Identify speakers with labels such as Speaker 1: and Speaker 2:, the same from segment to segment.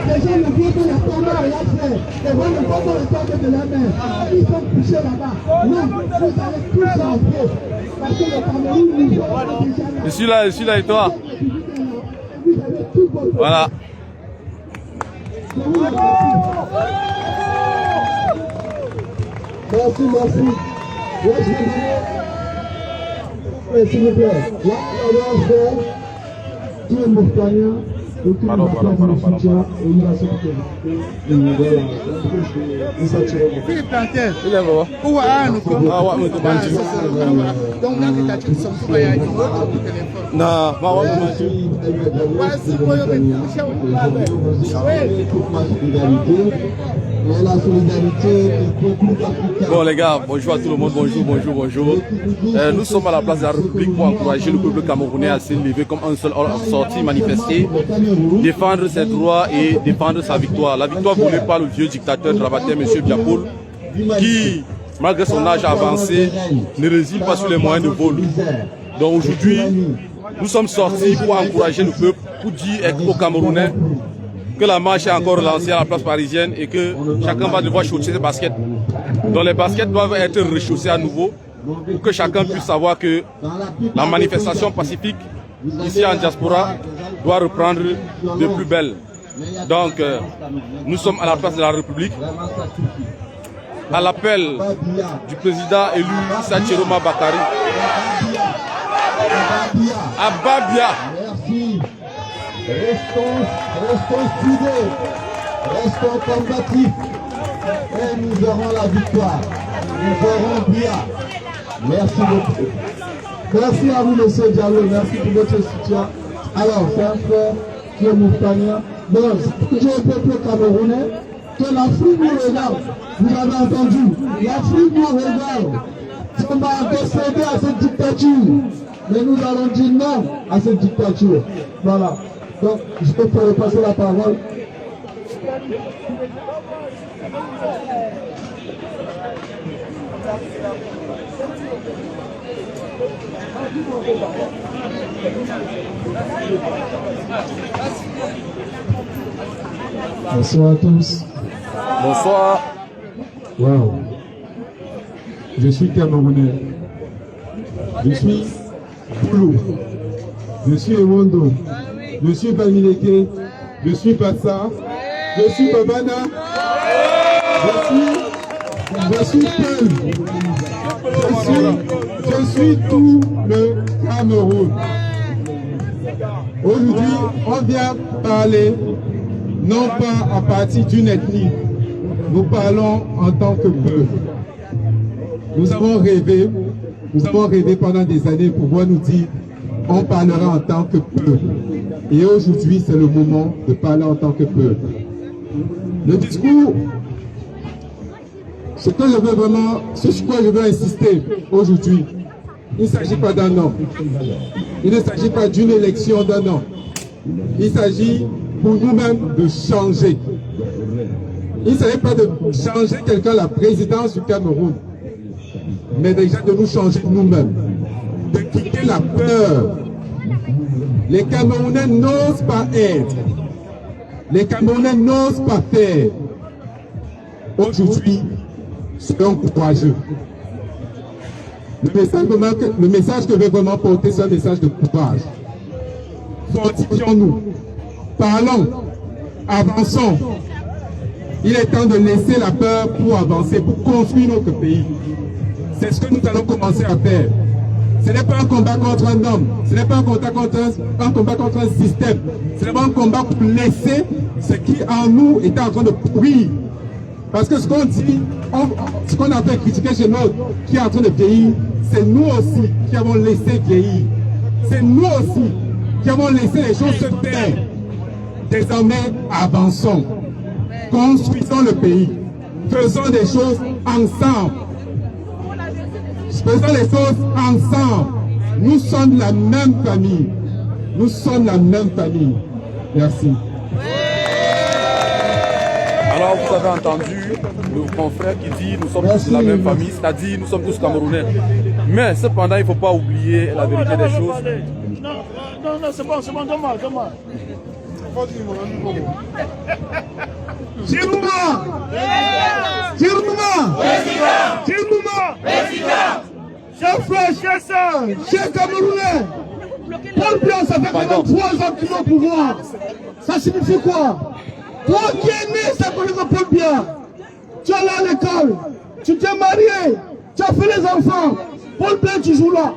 Speaker 1: Les gens ne voient que la tombe de la frère. Les gens ne voient que la tombe de la mère. Ils sont couchés là-bas. Non, vous allez tous entrer. Parce que le Cameroun nous a déjà...
Speaker 2: Je suis là et toi? Voilà.
Speaker 1: Merci, merci. S'il vous plaît. Là, on va faire tout le Moustania.
Speaker 2: Pardon.
Speaker 3: Philippe Plantel.
Speaker 2: Il est bon.
Speaker 3: Où est nous comme
Speaker 2: Ah ouais,
Speaker 3: donc là, tu as dit que ça me fait un téléphone.
Speaker 2: non, bon les gars, bonjour à tout le monde, bonjour. Nous sommes à la place de la République pour encourager le peuple camerounais à se lever comme un seul homme, sortir, manifester, défendre ses droits et défendre sa victoire. La victoire voulue par le vieux dictateur travailleur M. Biapoul, qui, malgré son âge avancé, ne réside pas sur les moyens de vol. Donc aujourd'hui, nous sommes sortis pour encourager le peuple, pour dire aux Camerounais que la marche est encore relancée à la place parisienne et que chacun va devoir chausser ses baskets. Donc les baskets doivent être rechaussées à nouveau pour que chacun puisse savoir que la manifestation pacifique ici en diaspora doit reprendre de plus belle. Donc nous sommes à la place de la République. À l'appel du président élu Issa Chiroma Bakari. À Babia.
Speaker 1: Merci. Restons soudés. Restons combatifs. Et nous aurons la victoire. Nous aurons bien. Merci beaucoup. Merci à vous, monsieur Diallo. Merci pour votre soutien. Alors, c'est un frère qui est Moustania. Donc, j'ai un peuple camerounais. Que l'Afrique nous regarde. Vous avez entendu? L'Afrique nous regarde. On va encore céder à cette dictature. Mais nous allons dire non à cette dictature. Voilà. Donc, je peux te repasser la parole. Bonsoir à tous.
Speaker 2: Bonsoir.
Speaker 1: Wow. Je suis Camerounais. Je suis Boulou. Je suis Ewondo. Je suis Bamileke. Je suis Bassa. Je suis Babana. Je suis Peul. Je suis tout le Cameroun. Aujourd'hui, on vient parler non pas à partir d'une ethnie. Nous parlons en tant que peuple. Nous avons rêvé pendant des années pour pouvoir nous dire on parlera en tant que peuple. Et aujourd'hui, c'est le moment de parler en tant que peuple. Le discours, ce que je veux vraiment, sur quoi je veux insister aujourd'hui, il ne s'agit pas d'un an. Il ne s'agit pas d'une élection d'un an. Il s'agit pour nous-mêmes de changer. Il ne s'agit pas de changer quelqu'un à la présidence du Cameroun, mais déjà de nous changer nous-mêmes, de quitter la peur. Les Camerounais n'osent pas être. Les Camerounais n'osent pas faire. Aujourd'hui, soyons courageux. Le message que je veux vraiment porter, c'est un message de courage. Fortifions-nous. Parlons. Avançons. Il est temps de laisser la peur pour avancer, pour construire notre pays. C'est ce que nous allons commencer à faire. Ce n'est pas un combat contre un homme, ce n'est pas un combat contre un système, ce n'est pas un combat pour laisser ce qui en nous est en train de pourrir. Parce que ce qu'on dit, ce qu'on a fait critiquer chez nous, qui est en train de vieillir, c'est nous aussi qui avons laissé vieillir. C'est nous aussi qui avons laissé les choses se taire. Désormais, avançons. Construisons le pays. Faisons des choses ensemble. Faisons les choses ensemble. Nous sommes la même famille. Nous sommes la même famille. Merci.
Speaker 2: Alors vous avez entendu le confrère qui dit nous sommes tous la même famille, c'est-à-dire nous sommes tous Camerounais. Mais cependant, il ne faut pas oublier la vérité des choses.
Speaker 3: Non, c'est bon, donne-moi.
Speaker 4: Chirouma! Chirouma! Chirouma! Chers frères, chers sœurs, chers Camerounais, Paul Biya, ça fait quand même 3 ans qu'il est au pouvoir. Ça signifie quoi? Toi qui es né, ça connaît Paul Biya. Tu es allé à l'école, tu t'es marié, tu as fait les enfants. Paul Biya, tu joues là.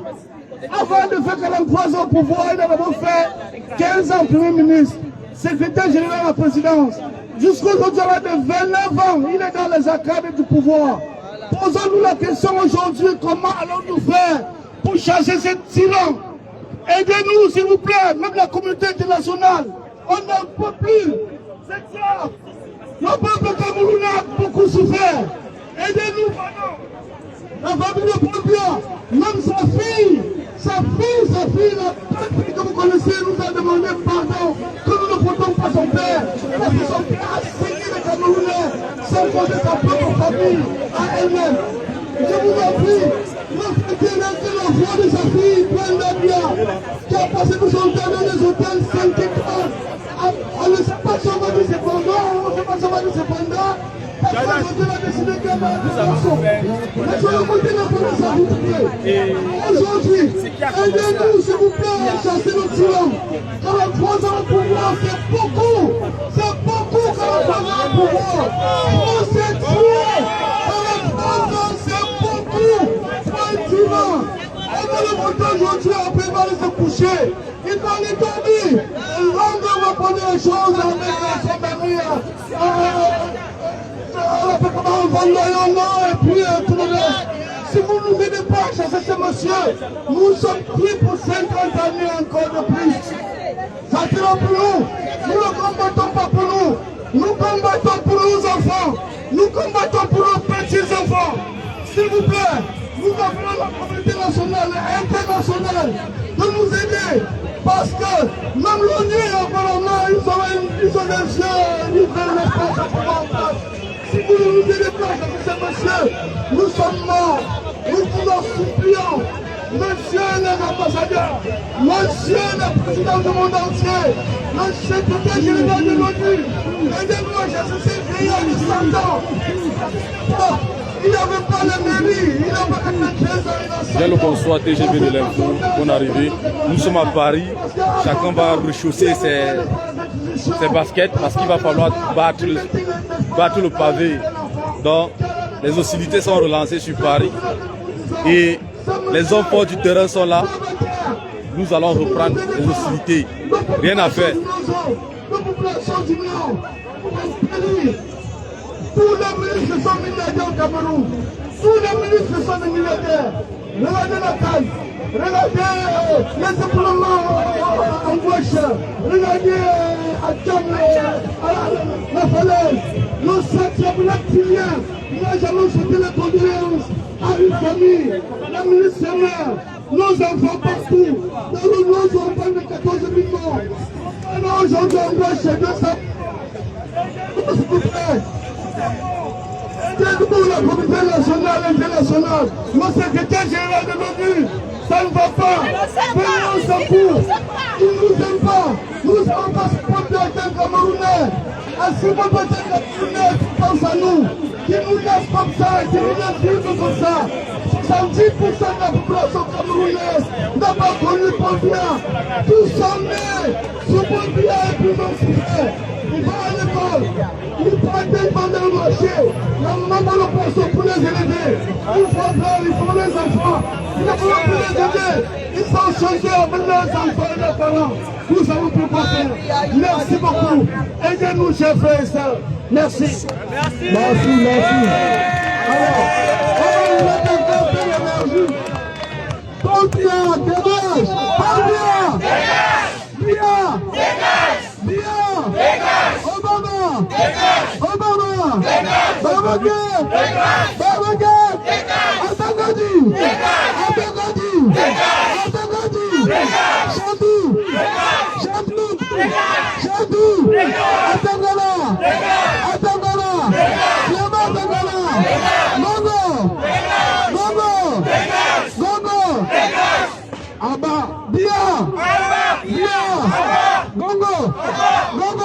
Speaker 4: Avant de faire 43 ans au pouvoir, il a d'abord fait 15 ans Premier ministre, secrétaire général de la présidence. Jusqu'aujourd'hui, à l'âge de 29 ans, il est dans les arcades du pouvoir. Posons-nous la question aujourd'hui, comment allons-nous faire pour chasser ce tyran? Aidez-nous, s'il vous plaît, même la communauté internationale. On n'en peut plus. C'est ça. Le peuple camerounais a beaucoup souffert. Aidez-nous, pardon. La famille de Paul Biya, même sa fille, la fille que vous connaissez, nous a demandé pardon, que nous ne portons pas son père. Parce que son père a saigné les Camerounais, sans compter sa propre famille, à elle-même. Je vous en prie, respectez la voix de sa fille, Paul Biya, qui a passé tout son temps dans les hôtels 5 étoiles. On ne sait pas si on va dire cependant, on ne sait pas si on va dire cependant. Aujourd'hui, aidez-nous s'il vous plaît à chasser le tyran. 43 ans au pouvoir, c'est beaucoup. C'est beaucoup 43 ans au pouvoir. On s'est tué. 43 ans, c'est beaucoup. Pas un tyran. On va le monter aujourd'hui, après il va aller se coucher. Il va aller dormir. L'homme va prendre les choses avec son ami. Et puis tout le reste. Si vous ne nous aidez pas à chasser ce monsieur, nous sommes pris pour 50 années encore de plus. Ça sera pour nous. Nous ne combattons pas pour nous. Nous combattons pour nos enfants. Nous combattons pour nos petits-enfants. S'il vous plaît, nous appelons la communauté nationale et internationale de nous aider. Parce que même l'ONU, apparemment, ils ont des yeux, ils veulent l'espace. Si vous ne nous aidez pas, c'est monsieur, nous sommes morts, nous vous en supplions. Monsieur l'ambassadeur, monsieur le président du monde entier, le secrétaire général de l'ONU, aidez-nous à chasser ces vieillards de 100 ans. Il n'avait pas la mairie, il n'avait pas 13 ans.
Speaker 2: Bien le bonsoir TGV de l'info, bonne arrivée. Nous sommes à Paris, chacun va rechausser ses baskets parce qu'il va falloir battre le pavé. Donc les hostilités sont relancées sur Paris et les hommes forts du terrain sont là. Nous allons reprendre les hostilités. Rien à faire.
Speaker 4: Tous les ministres sont milliardaires au Cameroun. Tous les ministres sont des milliardaires. Regardez la taille. Regardez les déploiements en gauche. Regardez la falaise. Le 7e reptilien. Nous allons souhaiter les condoléances à une famille. La ministre mère. Nos enfants partout. Nous avons pas de 14 000 morts. Alors aujourd'hui on doit chez 200. S'il vous plaît. Aidez-nous la communauté nationale et internationale. Le secrétaire général de l'ONU, ça ne va pas. Venons au secours. Ils ne nous aiment pas. Nous ne sommes pas supporter un Camerounais. Un supporter Camerounais qui pense à nous, qui nous laisse comme ça, qui nous laisse vivre comme ça. 70% de la population camerounaise n'a pas connu Paul Biya. Tous sont nés sous Paul Biya et puis ont souffert. Ils vont à l'école, ils prennent dans le marché, la maman le poisson pour les élever. Il faut faire, il faut les enfants, il ne faut plus les aider. Ils sont changés avec leurs enfants et leurs parents. Nous savons plus quoi faire. Merci beaucoup. Aidez-nous, chers frères et sœurs. Merci. Merci. Alors, on va développer l'énergie. Paul Biya, dégage. Paul Biya. Biya. Obama! Gongo!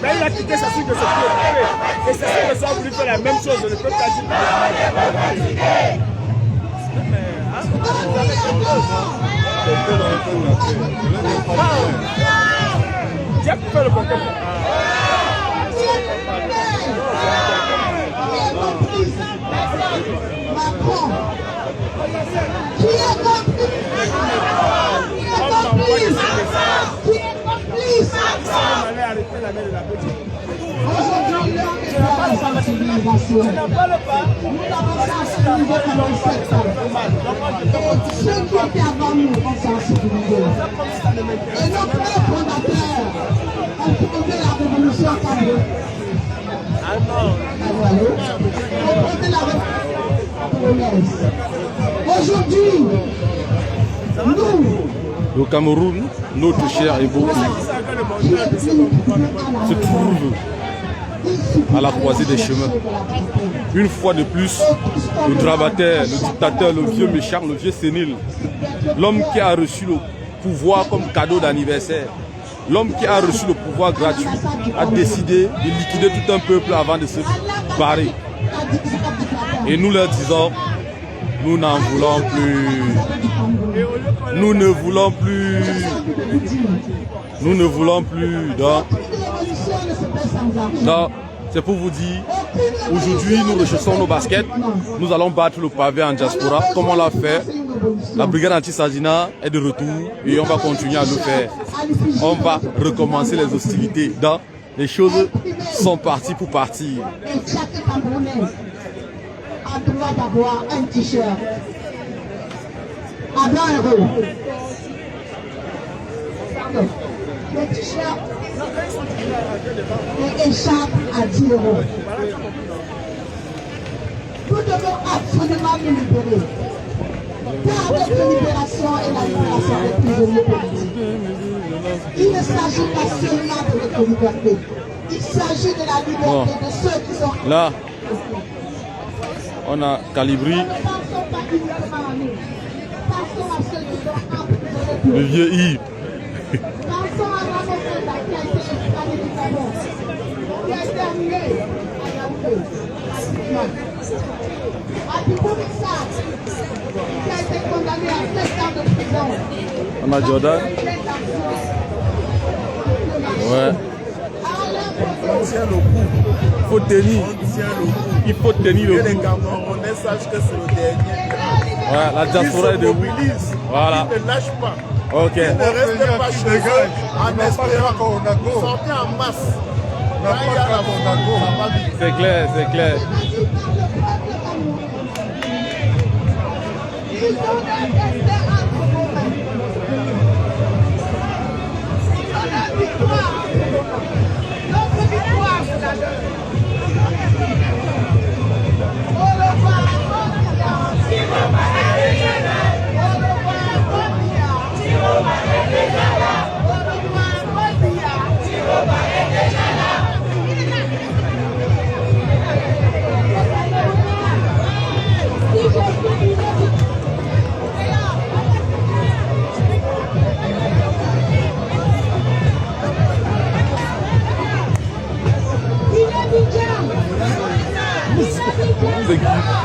Speaker 5: Mais il a quitté sa suite de ce pied. Et c'est ce que ça a voulu faire la même chose. Le peuple a dit. Tu as pu faire le conquête.
Speaker 4: Aujourd'hui, l'heure est à la sensibilisation. Nous l'avons sensibilisé pendant 7 ans. Et ceux qui étaient avant nous ont sensibilisé. Et nos pères fondateurs ont fondé la révolution camerounaise. Ont fondé la révolution camerounaise. Aujourd'hui, nous,
Speaker 2: le Cameroun, notre cher et beau pays, se trouve à la croisée des chemins. Une fois de plus, le grabataire, le dictateur, le vieux méchant, le vieux sénile, l'homme qui a reçu le pouvoir comme cadeau d'anniversaire, l'homme qui a reçu le pouvoir gratuit, a décidé de liquider tout un peuple avant de se barrer. Et nous leur disons, nous n'en voulons plus. Nous ne voulons plus. Nous ne voulons plus. Donc c'est pour vous dire, aujourd'hui nous rechaussons nos baskets, nous allons battre le pavé en diaspora, comme on l'a fait. La brigade anti-Sadina est de retour et on va continuer à le faire. On va recommencer les hostilités. Donc les choses sont parties pour partir.
Speaker 4: A droit d'avoir un t-shirt à 20 €. Le t-shirt et écharpe à 10 €. Nous devons absolument nous libérer. Car avec la libération et la libération des prisonniers politiques, il ne s'agit pas seulement de notre liberté. Il s'agit de la liberté de ceux qui sont...
Speaker 2: Là, on a Calibri, le vieux Yves. On a Jordan. Ouais.
Speaker 5: On tient le coup.
Speaker 2: Faut tenir. Il faut tenir le coup.
Speaker 5: Les Camerounais sachent que c'est le dernier.
Speaker 2: Ouais, la diaspora est de Willis. Voilà.
Speaker 5: Ils ne lâchent pas.
Speaker 2: Ok.
Speaker 5: Ils ne restent pas chez eux en espérant. Sortez en masse. Quand il y a la Monaco, ça va vite.
Speaker 2: C'est clair, c'est clair.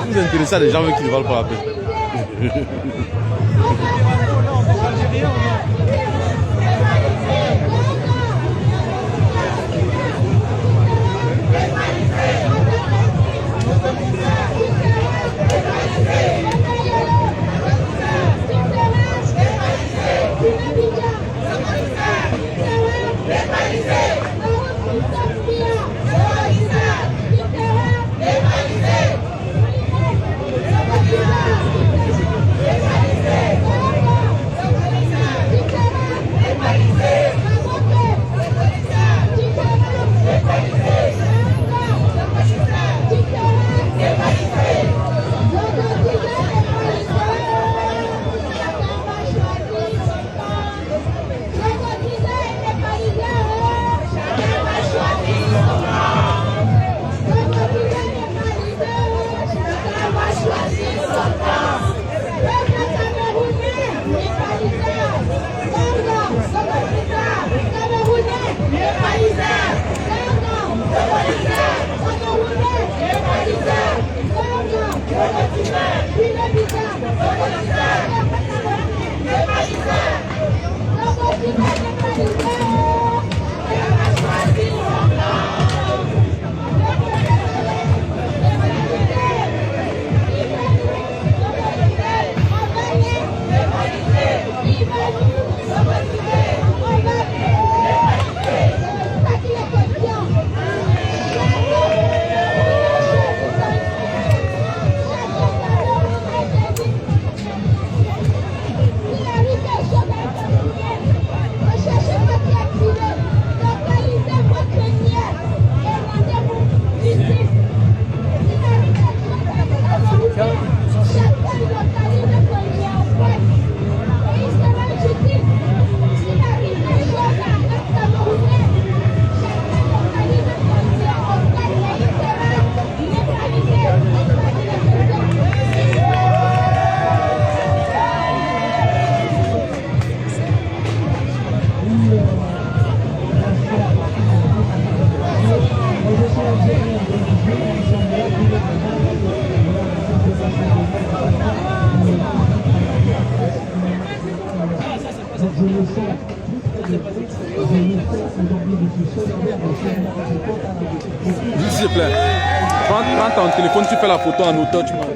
Speaker 2: Vous intéressez à des gens qui ne valent pas la peine. S'il te plaît, prends ton téléphone, tu fais la photo en auto, tu m'as.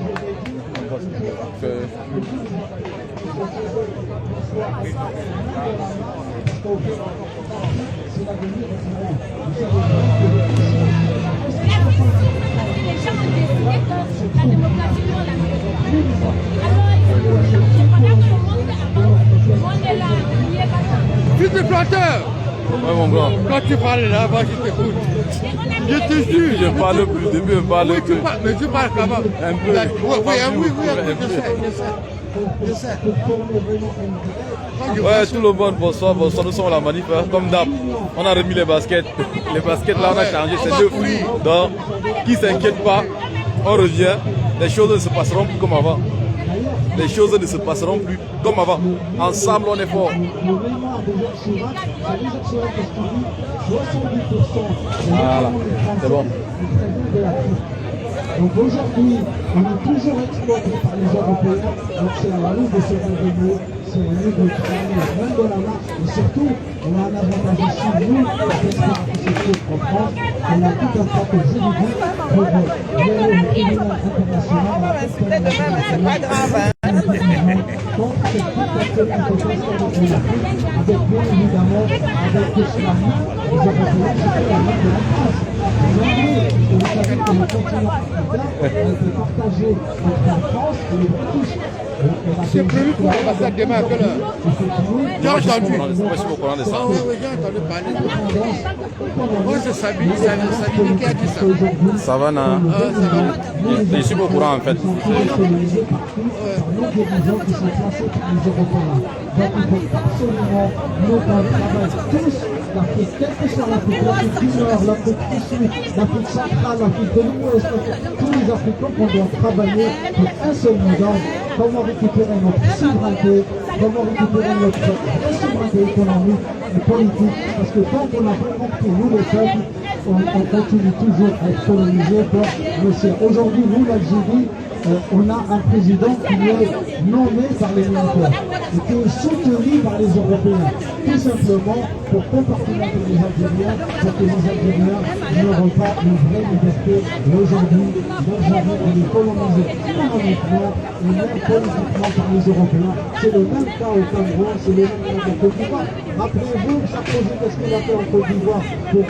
Speaker 3: Fils de planteur,
Speaker 2: Ouais, mon gars.
Speaker 3: quand tu parles là-bas, je t'écoute. Je te jure.
Speaker 2: Je parle plus, depuis je parle
Speaker 3: Oui,
Speaker 2: plus.
Speaker 3: mais tu parles comment?
Speaker 2: Un peu.
Speaker 3: Je sais.
Speaker 2: Ouais, tout le monde, bonsoir, nous sommes à la manif, hein, comme d'hab. On a remis les baskets. Les baskets là, on a changé, c'est deux. Donc, qui s'inquiète pas, on revient. Les choses ne se passeront plus comme avant. Les choses ne se passeront plus comme avant. Ensemble, on est fort. Voilà, c'est bon.
Speaker 4: Donc aujourd'hui, on est toujours exploité par les Européens, donc c'est à nous de se réveiller, c'est à nous de travailler même dans la marche, et surtout, on a un avantage ici, nous, en France, on a tout un paquet juridique pour gérer le tribunal international.
Speaker 6: C'était demain, mais c'est pas grave.
Speaker 4: Donc c'est tout à fait une compétence européenne, avec bien évidemment, avec l'Islande, les Européens, c'était la main de la France. Aujourd'hui, vous savez que le continent africain a été partagé entre la France et les British.
Speaker 3: C'est prévu pour l'ambassade demain à quelle heure? J'ai entendu.
Speaker 2: Moi, je suis au courant de ça.
Speaker 3: Oui, j'ai entendu parler de ça. Moi, c'est Sabine qui a dit ça.
Speaker 2: Ça va, Nana? Je suis au courant, en fait.
Speaker 4: Nos dirigeants qui sont placés par les Européens. Donc il faut absolument nous travailler tous, l'Afrique, quelle que soit l'Afrique, l'Afrique du Nord, l'Afrique du Sud, l'Afrique centrale, l'Afrique de l'Ouest, tous les Africains, on doit travailler pour un seul modèle. Comment récupérer notre souveraineté, comment récupérer notre souveraineté économique et politique, parce que tant qu'on n'a pas compris, nous les peuples, on continue toujours à être colonisés. Donc, aujourd'hui, nous, l'Algérie, on a un président qui est nommé par les militaires et qui est soutenu par les Européens, tout simplement pour compartimenter les Algériens, pour que les Algériens n'auront pas une vraie liberté. Et aujourd'hui, l'Algérie est colonisée économiquement et même politiquement par les Européens. C'est le même cas au Cameroun, c'est le même cas au Côte d'Ivoire. Rappelez-vous, Sarkozy, qu'est-ce qu'il a fait en Côte d'Ivoire pour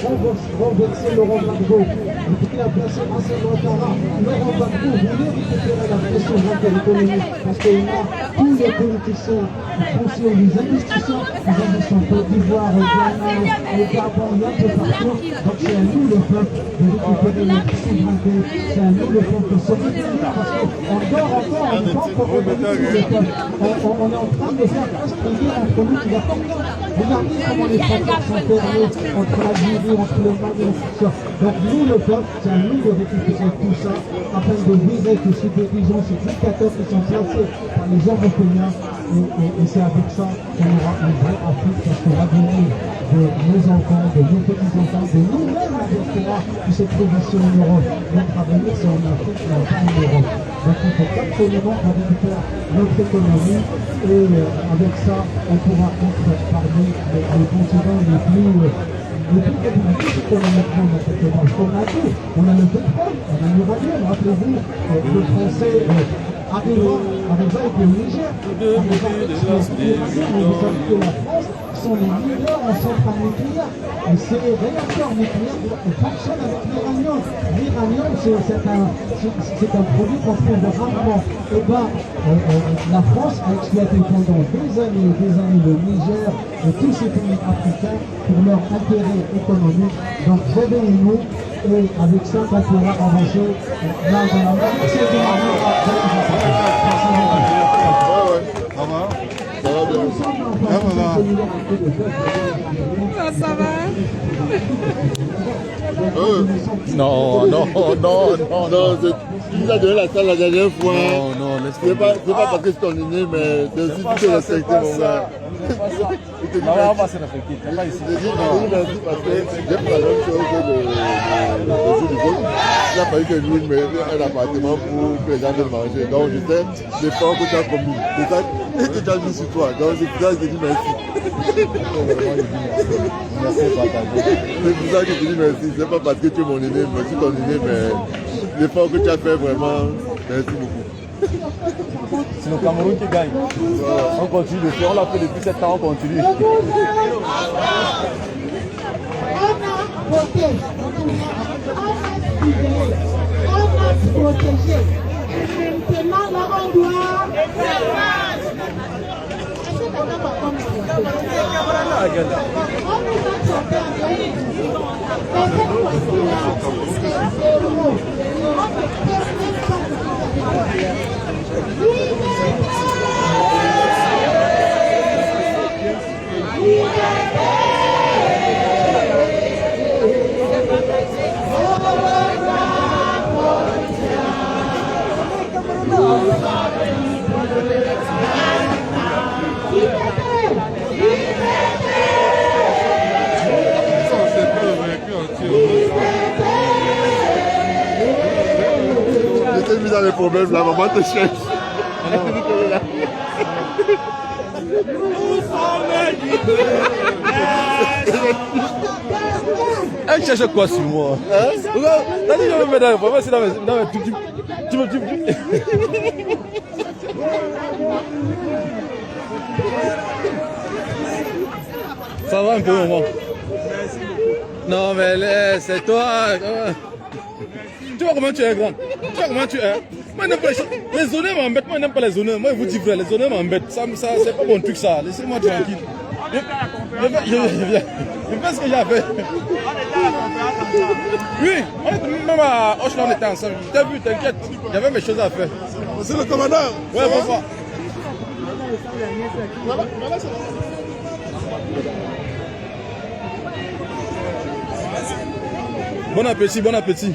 Speaker 4: renverser Laurent Gbagbo, et puis il a placé Hassan Ouattara. Laurent Gbagbo voulait récupérer la souveraineté économique parce qu'il a tous les politiciens français, les investisseurs en Côte d'Ivoire, au Ghana, au Gabon, il y a un peu partout. Donc c'est à nous le peuple de récupérer notre souveraineté, c'est à nous le peuple de se réunir parce qu'on dort encore, on ne peut pas encore revenir le peuple. On est en train de faire construire entre nous qui va comprendre. Regardez comment les frontières sont fermées entre l'Algérie, entre le Mali et tout ça. Donc nous le peuple, c'est à nous de récupérer tout ça afin de virer tous ces dirigeants, ces dictateurs qui sont placés par les Européens. Et c'est avec ça qu'on aura une vraie Afrique, parce que l'avenir de nos enfants, de nos petits-enfants, de nous-mêmes, la diaspora qui se trouve ici en Europe, notre avenir c'est en Afrique et pas en Europe. Donc il faut absolument récupérer notre économie et avec ça on pourra être parmi les continents les plus républicains économiquement dans cette démarche. On a tout, on a le pétrole, on a l'uranium, rappelez-vous, le français arriva avec le Niger, la France sont les leaders en centrale nucléaire. Et ces réacteurs nucléaires fonctionnent avec l'uranium. L'uranium, c'est un produit qu'on trouve rarement. Et bien, la France a exploité pendant des années le Niger et tous ces pays africains pour leur intérêt économique. Donc, réveillez-nous et avec ça, on pourra avancer là dans la marche.
Speaker 6: Ça va?
Speaker 2: Non.
Speaker 5: Tu nous as donné la salle la dernière fois.
Speaker 2: Non, laisse
Speaker 5: C'est pas parce que c'est ton aîné, mais c'est aussi pour te respecter, mon gars.
Speaker 2: on va se respecter. C'est pas ici.
Speaker 5: Je dis merci parce que j'ai fait la même chose le jour du vote. a fallu que nous mettions un appartement pour que les gens viennent manger. Donc je sais l'effort que tu as commis. C'est ça que tu as mis sur toi. Donc c'est pour ça que je dis merci. C'est pour ça que je dis merci. C'est pas parce que tu es mon aîné, merci ton aîné, mais l'effort que tu as fait vraiment, merci beaucoup.
Speaker 2: C'est le Cameroun qui gagne. On continue de faire, on l'a fait depuis 7 ans, on continue.
Speaker 7: On a voté, on a protégé. Et maintenant, là, on doit...
Speaker 5: J'étais mis dans les problèmes, la maman te cherche.
Speaker 2: Elle cherche quoi sur moi? Regarde, t'as dit que je me mets dans les problèmes, c'est dans mes... Tu me... Ça va un peu, maman? Non, mais c'est toi. Tu vois comment tu es grand? Tu vois comment tu es? Moi, n'aime pas les zones m'embêtent. Moi, je n'aime pas les zones. Moi, je vous dis vrai, les zones m'embêtent. Ça, c'est pas mon truc, ça. Laissez-moi tranquille. Je fais ce que j'ai fait. Oui, même à Hochland, on était ensemble. Je t'ai vu, t'inquiète. Il y avait mes choses à faire.
Speaker 5: C'est le commandant.
Speaker 2: Ouais, bonsoir. Bon appétit, bon appétit.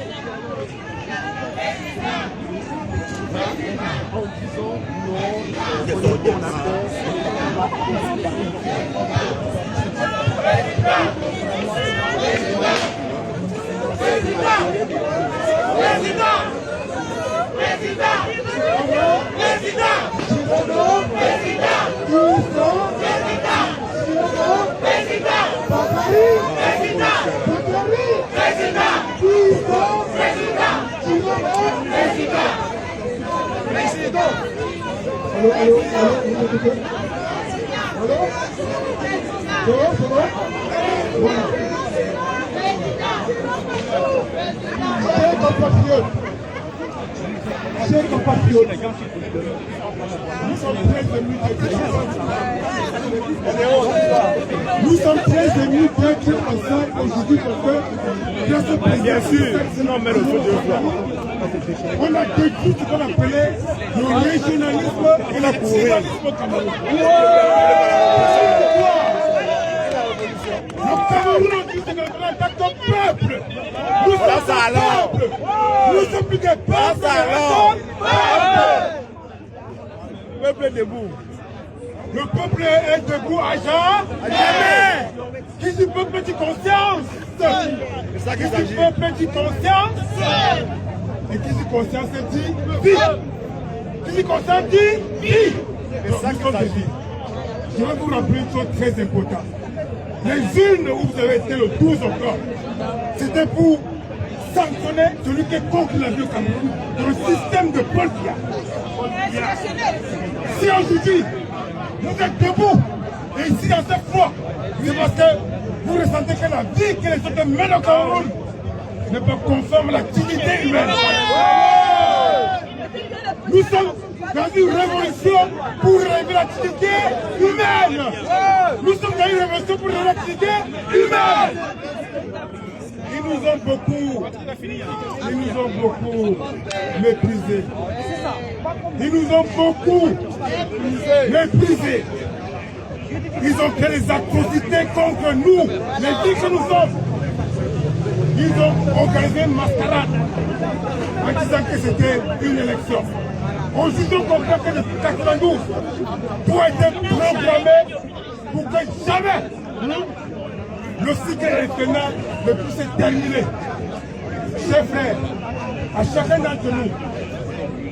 Speaker 4: Chers compatriotes, nous sommes très émus d'être ensemble aujourd'hui parce que dans ce pays, bien sûr, on a détruit ce qu'on appelait le régionalisme et le nationalisme camerounais. Le Cameroun aujourd'hui, c'est qu'on attaque ton peuple. Nous sommes un peuple. Nous sommes plus des peuples. Le peuple est debout. Le peuple est debout à jamais. Qui dit peuple dit conscience. Qui dit peuple dit conscience. Et qui dit conscience dit vie. Qui dit conscience dit vie. C'est ça qu'on dit. Je vais vous rappeler une chose très importante. Les urnes où vous avez été le 12 octobre, c'était pour sanctionner celui qui est contre la vie au Cameroun, dans le système de Paul Biya. Si aujourd'hui, vous êtes debout, et ici dans cette foi, c'est parce que vous ressentez que la vie que les autres mènent au Cameroun n'est pas conforme à la dignité humaine. Nous sommes dans une révolution pour relever la dignité humaine. Nous sommes dans une révolution pour relever la dignité humaine. Ils nous ont beaucoup méprisés. Ils nous ont beaucoup méprisés. Ils ont fait des atrocités contre nous, les filles que nous sommes. Ils ont organisé une mascarade en disant que c'était une élection. Aujourd'hui, on comprend que depuis 92, tout a été programmé pour que jamais le cycle électoral ne puisse se terminer. Chers frères, à chacun d'entre nous,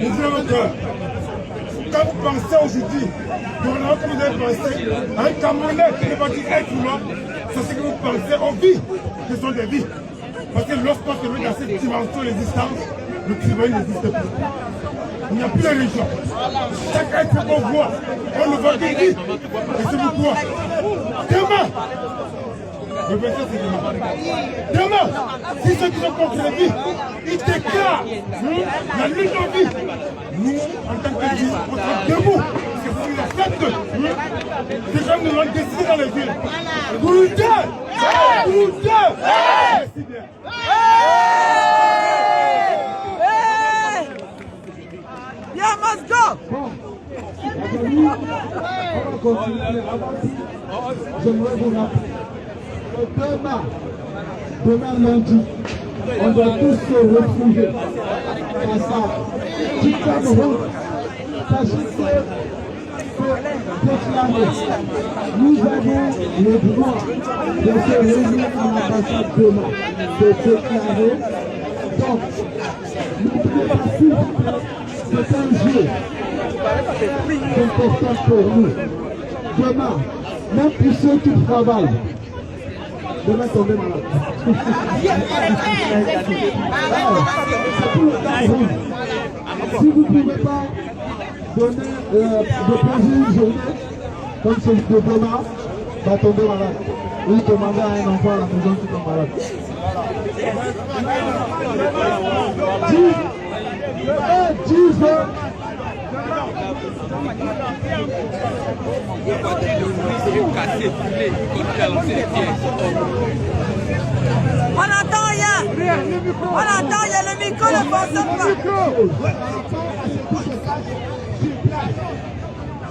Speaker 4: ouvrez vos cœurs. Quand vous pensez aujourd'hui, comme vous avez pensé à un Camerounais qui est parti être humain, c'est ce que vous pensez aux vies, qui sont des vies. Parce que lorsqu'on se met dans cette dimension d'existence, le crime n'existe plus. Il n'y a plus de religion. Chaque être qu'on voit, on ne voit que vie. Et c'est pourquoi, demain, le verset c'est demain. Demain, si ceux qui sont contre la vie, ils déclarent la lutte en vie. Nous, en tant que vie, on sera debout. Parce que c'est la fête de les gens nous l'ont décidé dans les villes. Boudin! Boudin!
Speaker 6: Yeah, must go!
Speaker 4: J'aimerais vous rappeler que demain lundi, on doit tous se retrouver ensemble. Du Cameroun, sachez que déclarer, nous avons le droit de se réunir à l'ambassade demain, de déclarer. Donc, n'oubliez pas s'il vous plaît, c'est un jeu important pour nous. Demain, même pour ceux qui travaillent, demain tomber malade. Si vous ne pouvez pas donner de poser une journée comme celui de demain, va tomber malade. Ou demander à un enfant à la maison qui tombe malade.
Speaker 6: On n'entend rien. On entend, il y a le micro, ne fonctionne pas.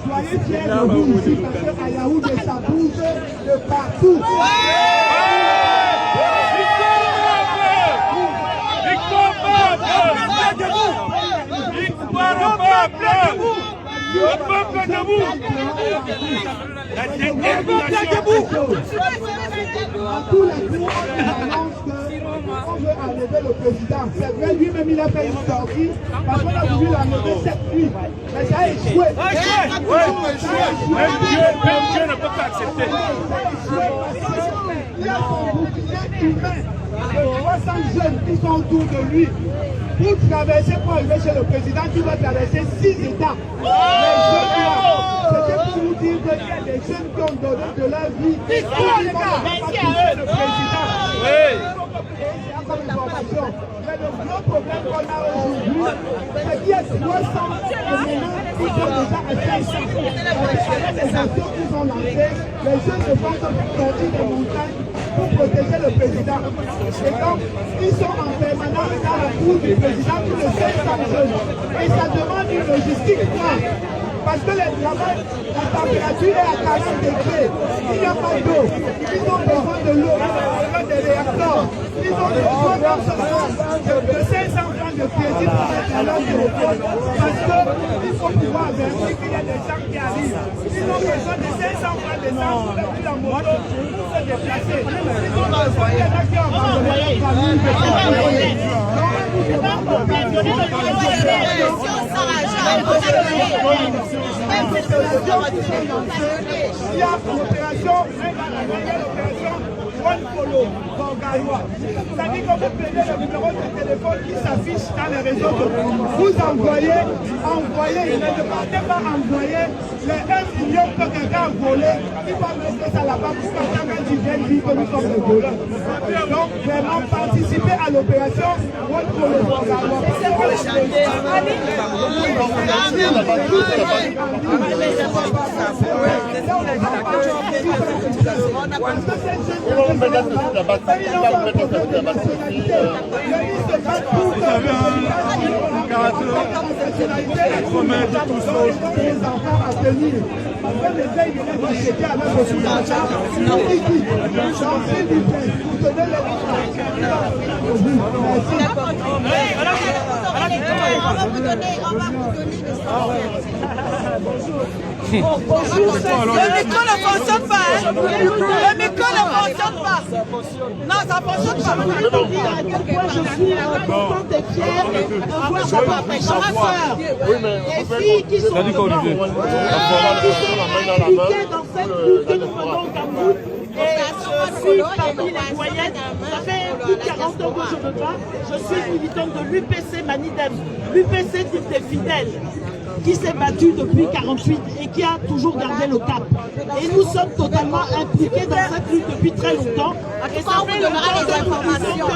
Speaker 4: Soyez fiers de vous ici parce qu'à Yaoundé, ça bouge de partout. Le peuple est debout. La détermination. Tous les jours, on annonce qu'on veut enlever le président. C'est vrai, lui-même, il a fait une sortie parce qu'on a voulu l'enlever cette nuit. Mais ça a échoué. Même Dieu ne peut pas accepter. Il y a son bouclier humain de 300 jeunes qui sont autour de lui. Pour traverser, pour arriver chez le président qui va traverser 6 États. Les jeunes là, c'était pour vous dire qu'il y a des jeunes qui ont donné de leur vie. Pour qu'ils ne vont pas toucher le président. Comme information. Mais le gros problème qu'on a aujourd'hui, c'est qu'il y a 300 éléments qui sont déjà à 500. Avec les actions qui sont lancées, les jeunes se font sortir des montagnes pour protéger le président. Et donc, ils sont en permanence dans la cour du président tous les 500 jeunes. Et ça demande une logistique grave. Parce que la température est à 40 degrés. Il n'y a pas d'eau. Ils ont besoin de l'eau. Ils ont besoin des réacteurs. Ils ont besoin de 500 francs de crédit pour mettre à leur téléphone. Parce qu'il faut pouvoir vérifier qu'il y a des gens qui arrivent. Ils ont besoin de 500 francs d'essence pour mettre la moto pour se déplacer. Ils ont besoin de gens qui ont abandonné leur famille. Il y a l'opération One Follow pour Gaïwa. C'est-à-dire que vous prenez le numéro de téléphone qui s'affiche dans les réseaux. Vous envoyez, il ne partez pas envoyer les 1 million que quelqu'un a volé. Il va mettre ça là-bas pour quelqu'un quand il vient dire que nous sommes des voleurs. Donc vraiment participer à l'opération One Follow pour Gaïwa. C'est quoi le
Speaker 6: va vous donner le sang.
Speaker 7: Bonjour,
Speaker 6: Le micro ne fonctionne pas, hein. Le micro ne fonctionne pas. Non, ça ne fonctionne pas.
Speaker 7: je veux dire à quel point je suis contente et fière de voir d'abord mes chers frères et filles qui sont impliquées dans cette lutte que nous menons au Cameroun. Et je suis parmi les moyennes. Ça fait plus de 40 ans que je me bats. Je suis militante de l'UPC Manidem. L'UPC des fidèles, qui s'est battu depuis 48 et qui a toujours gardé le cap. Et nous sommes totalement impliqués dans cette lutte depuis très longtemps. Et ça fait longtemps que nous disons que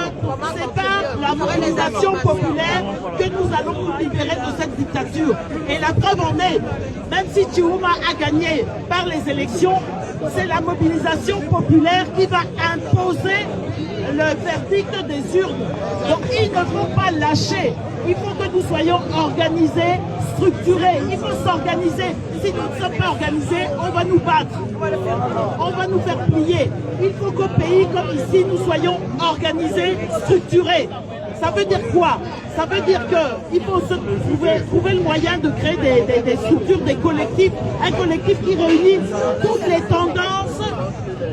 Speaker 7: c'est par la mobilisation populaire que nous allons nous libérer de cette dictature. Et la preuve en est, même si Chirouma a gagné par les élections, c'est la mobilisation populaire qui va imposer le verdict des urnes. Donc il ne faut pas lâcher. Il faut que nous soyons organisés, structurés. Il faut s'organiser. Si nous ne sommes pas organisés, on va nous battre. On va nous faire plier. Il faut qu'au pays comme ici, nous soyons organisés, structurés. Ça veut dire quoi? Ça veut dire qu'il faut se trouver le moyen de créer des structures, des collectifs. Un collectif qui réunit toutes les tendances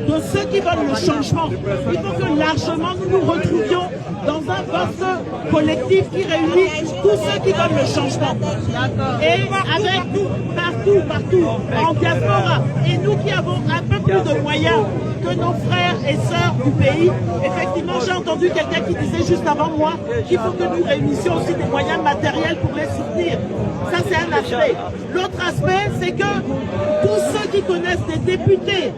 Speaker 7: de ceux qui veulent le changement. Il faut que largement nous nous retrouvions dans un vaste collectif qui réunit tous ceux qui veulent le changement. Et avec partout, en diaspora. Et nous qui avons un peu plus de moyens que nos frères et sœurs du pays, effectivement, j'ai entendu quelqu'un qui disait juste avant moi qu'il faut que nous réunissions aussi des moyens matériels pour les soutenir. Ça, c'est un aspect. L'autre aspect, c'est que tous ceux qui connaissent des députés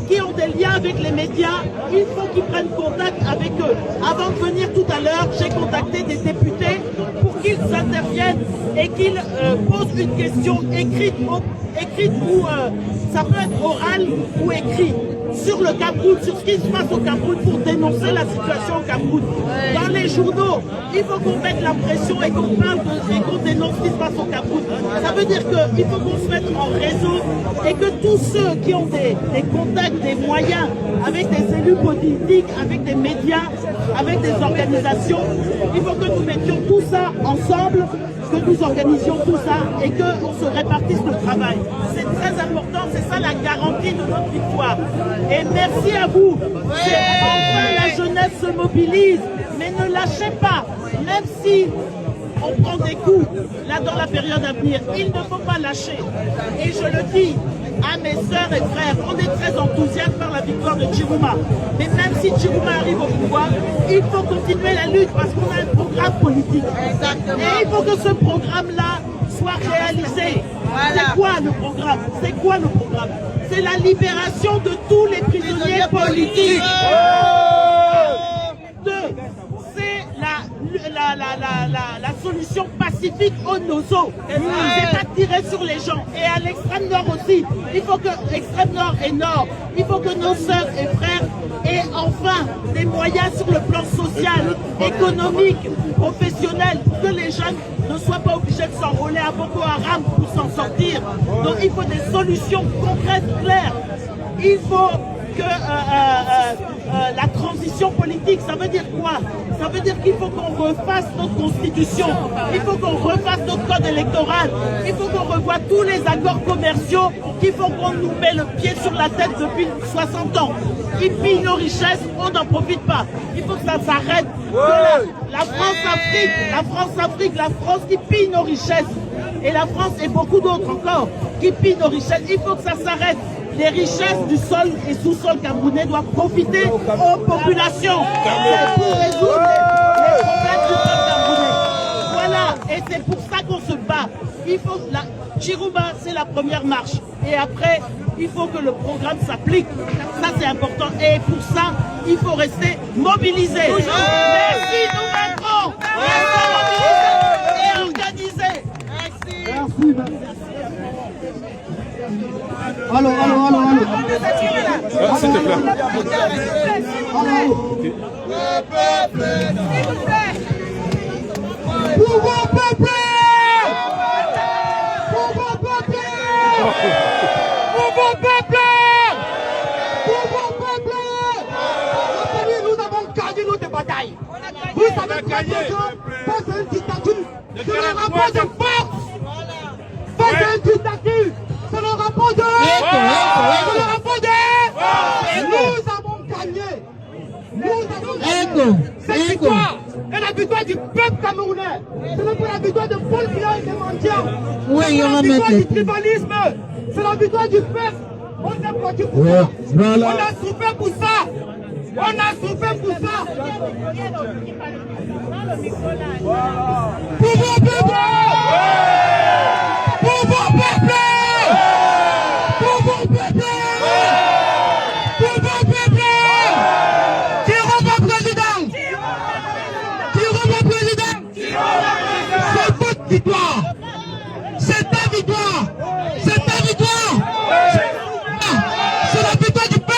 Speaker 7: qui ont des liens avec les médias, il faut qu'ils prennent contact avec eux. Avant de venir tout à l'heure, j'ai contacté des députés pour qu'ils interviennent et qu'ils posent une question écrite ou ça peut être orale ou écrite sur le Cameroun, sur ce qui se passe au Cameroun pour dénoncer la situation au Cameroun. Dans les journaux, il faut qu'on mette la pression et qu'on parle et qu'on dénonce ce qui se passe au Cameroun. Ça veut dire qu'il faut qu'on se mette en réseau et que tous ceux qui ont des contacts, des moyens avec des élus politiques, avec des médias, avec des organisations, il faut que nous mettions tout ça ensemble, que nous organisions tout ça et qu'on se répartisse le travail. C'est très important, c'est ça la garantie de notre victoire. Et merci à vous. Enfin la jeunesse se mobilise, mais ne lâchez pas, même si on prend des coups là dans la période à venir, il ne faut pas lâcher. Et je le dis à mes sœurs et frères, on est très enthousiastes par la victoire de Chirouma. Mais même si Chirouma arrive au pouvoir, il faut continuer la lutte parce qu'on a un programme politique. Exactement. Et il faut que ce programme-là soit réalisé. Voilà. C'est quoi le programme? C'est quoi le programme? C'est la libération de tous les prisonniers politiques. Deux, c'est la solution pacifique au Nozo. C'est pas tirer sur les gens. Et à l'extrême nord aussi, il faut que l'extrême nord et nord, il faut que nos sœurs et frères aient enfin des moyens sur le plan social, économique, professionnel, pour que les jeunes ne soient pas obligés de s'enrôler à Boko Haram pour s'en sortir. Donc il faut des solutions concrètes, claires. Il faut que la transition politique, ça veut dire quoi? Ça veut dire qu'il faut qu'on refasse notre constitution, il faut qu'on refasse notre code électoral, il faut qu'on revoie tous les accords commerciaux qui font qu'on nous met le pied sur la tête depuis 60 ans. Ils pillent nos richesses, on n'en profite pas. Il faut que ça s'arrête. La France-Afrique, la France qui pille nos richesses. Et la France et beaucoup d'autres encore qui pillent nos richesses. Il faut que ça s'arrête. Les richesses du sol et sous-sol camerounais doivent profiter aux populations. C'est pour résoudre les problèmes du peuple camerounais. Voilà, et c'est pour ça qu'on se bat. Il faut Chirouma, c'est la première marche. Et après, il faut que le programme s'applique. Ça, c'est important. Et pour ça, il faut rester mobilisé. Merci, nous vaincrons. Restons mobilisés et organisés. Merci.
Speaker 4: Allô.
Speaker 2: S'il te plaît.
Speaker 6: S'il vous plaît.
Speaker 4: Pouvoir peuple! Pouvoir peuple! Pouvoir peuple! Pouvoir peuple! Nous avons gagné notre bataille. Vous savez quoi, face à une dictature, je le rappelle. pas de force. Face à une dictature. C'est le rapport de... C'est le rapport de... Nous avons gagné. Nous avons gagné. Cette victoire est la victoire du peuple camerounais. Ce n'est pas la victoire de Paul Biya et des mendiants. C'est la victoire du tribalisme. C'est la victoire du peuple. On s'est battu pour ça. On a souffert pour ça. On a souffert pour ça. Pour vos peuples. Pour vos peuples. Pour vos peuples. Pour vos peuples. Tirons mon président. Tirons mon président. C'est votre victoire. C'est ta victoire. C'est ta victoire. C'est la victoire du peuple.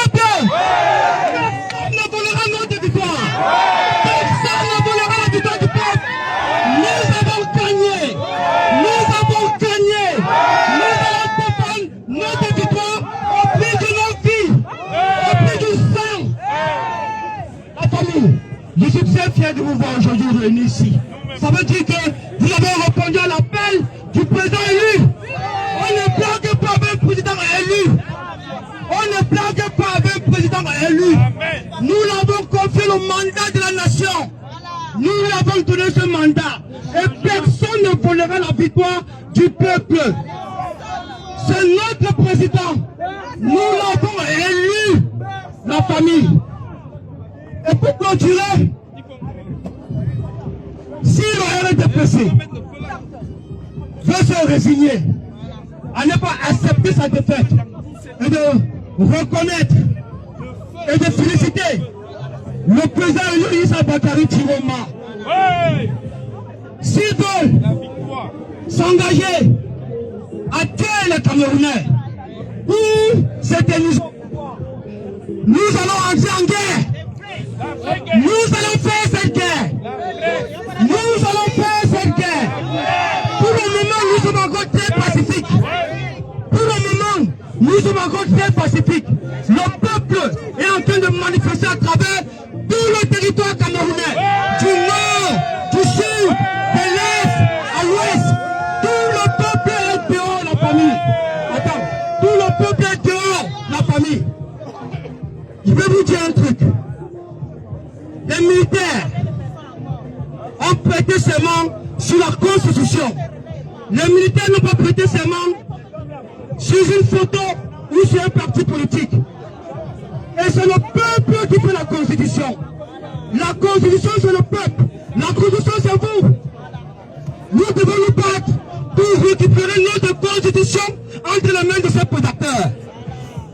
Speaker 4: Personne ne volera notre victoire. Personne ne volera la victoire du peuple. Nous avons gagné. Nous avons gagné. Nous allons défendre notre victoire au prix de nos vies, au prix du sang. La famille, je suis très fier de vous voir aujourd'hui réunis ici. Ça veut dire que vous avez répondu à l'appel du président élu. On ne blague pas avec un président élu. On ne blague pas avec un président élu. Nous l'avons confié le mandat de la nation. Nous lui avons donné ce mandat. Et personne ne volera la victoire du peuple. C'est notre président. Nous l'avons élu. La famille. Et pour clôturer, si le RDPC veut se résigner à ne pas accepter sa défaite et de reconnaître et de féliciter le président Issa Bakary Chiroma, s'ils veulent s'engager à tuer les Camerounais pour cette émission, nous allons entrer en guerre. Nous allons faire cette guerre. Nous allons faire cette guerre. Pour le moment, nous sommes encore très pacifiques. Pour le moment, nous sommes encore très pacifiques. Le peuple est en train de manifester à travers tout le territoire camerounais. Du nord, du sud, de l'est à l'ouest. Tout le peuple est dehors, la famille. Attends, tout le peuple est dehors, la famille. Je vais vous dire un truc. Les militaires ont prêté serment sur la Constitution. Les militaires n'ont pas prêté serment sur une photo ou sur un parti politique. Et c'est le peuple qui fait la Constitution. La Constitution, c'est le peuple. La Constitution, c'est vous. Nous devons nous battre pour récupérer notre Constitution entre les mains de ces prédateurs.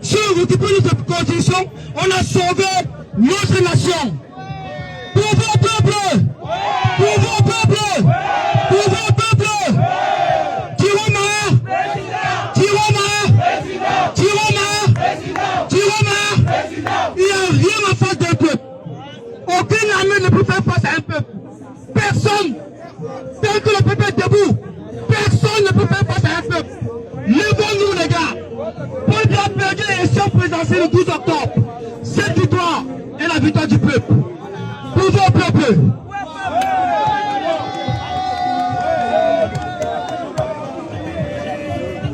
Speaker 4: Si on récupère notre Constitution, on a sauvé notre nation. Pour vos peuples, pour vos peuples, pour vos peuples, Chiroma, Chiroma, Chiroma, Chiroma, il n'y a rien en face d'un peuple. Aucune armée ne peut faire face à un peuple. Personne, tant que le peuple est debout, personne ne peut faire face à un peuple. Levons-nous les gars. Paul Biya a perdu l'élection présidentielle le 12 octobre. Cette victoire est la victoire du peuple. Pour vos peuples.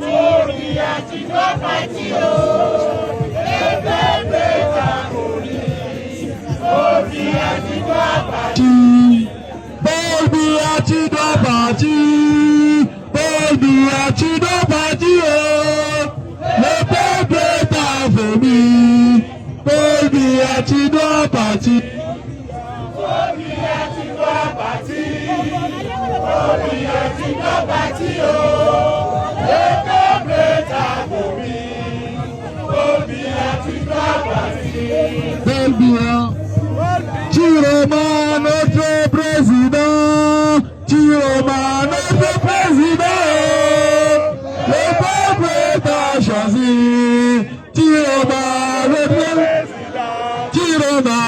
Speaker 4: Paul Biya, tu dois partir. Paul Biya, tu dois partir. Le peuple t'a vomi. Paul Biya, tu dois partir. Paul Biya, Chiroma, notre président. Chiroma, notre président. Le peuple t'a choisi. Chiroma, notre président. Chiroma.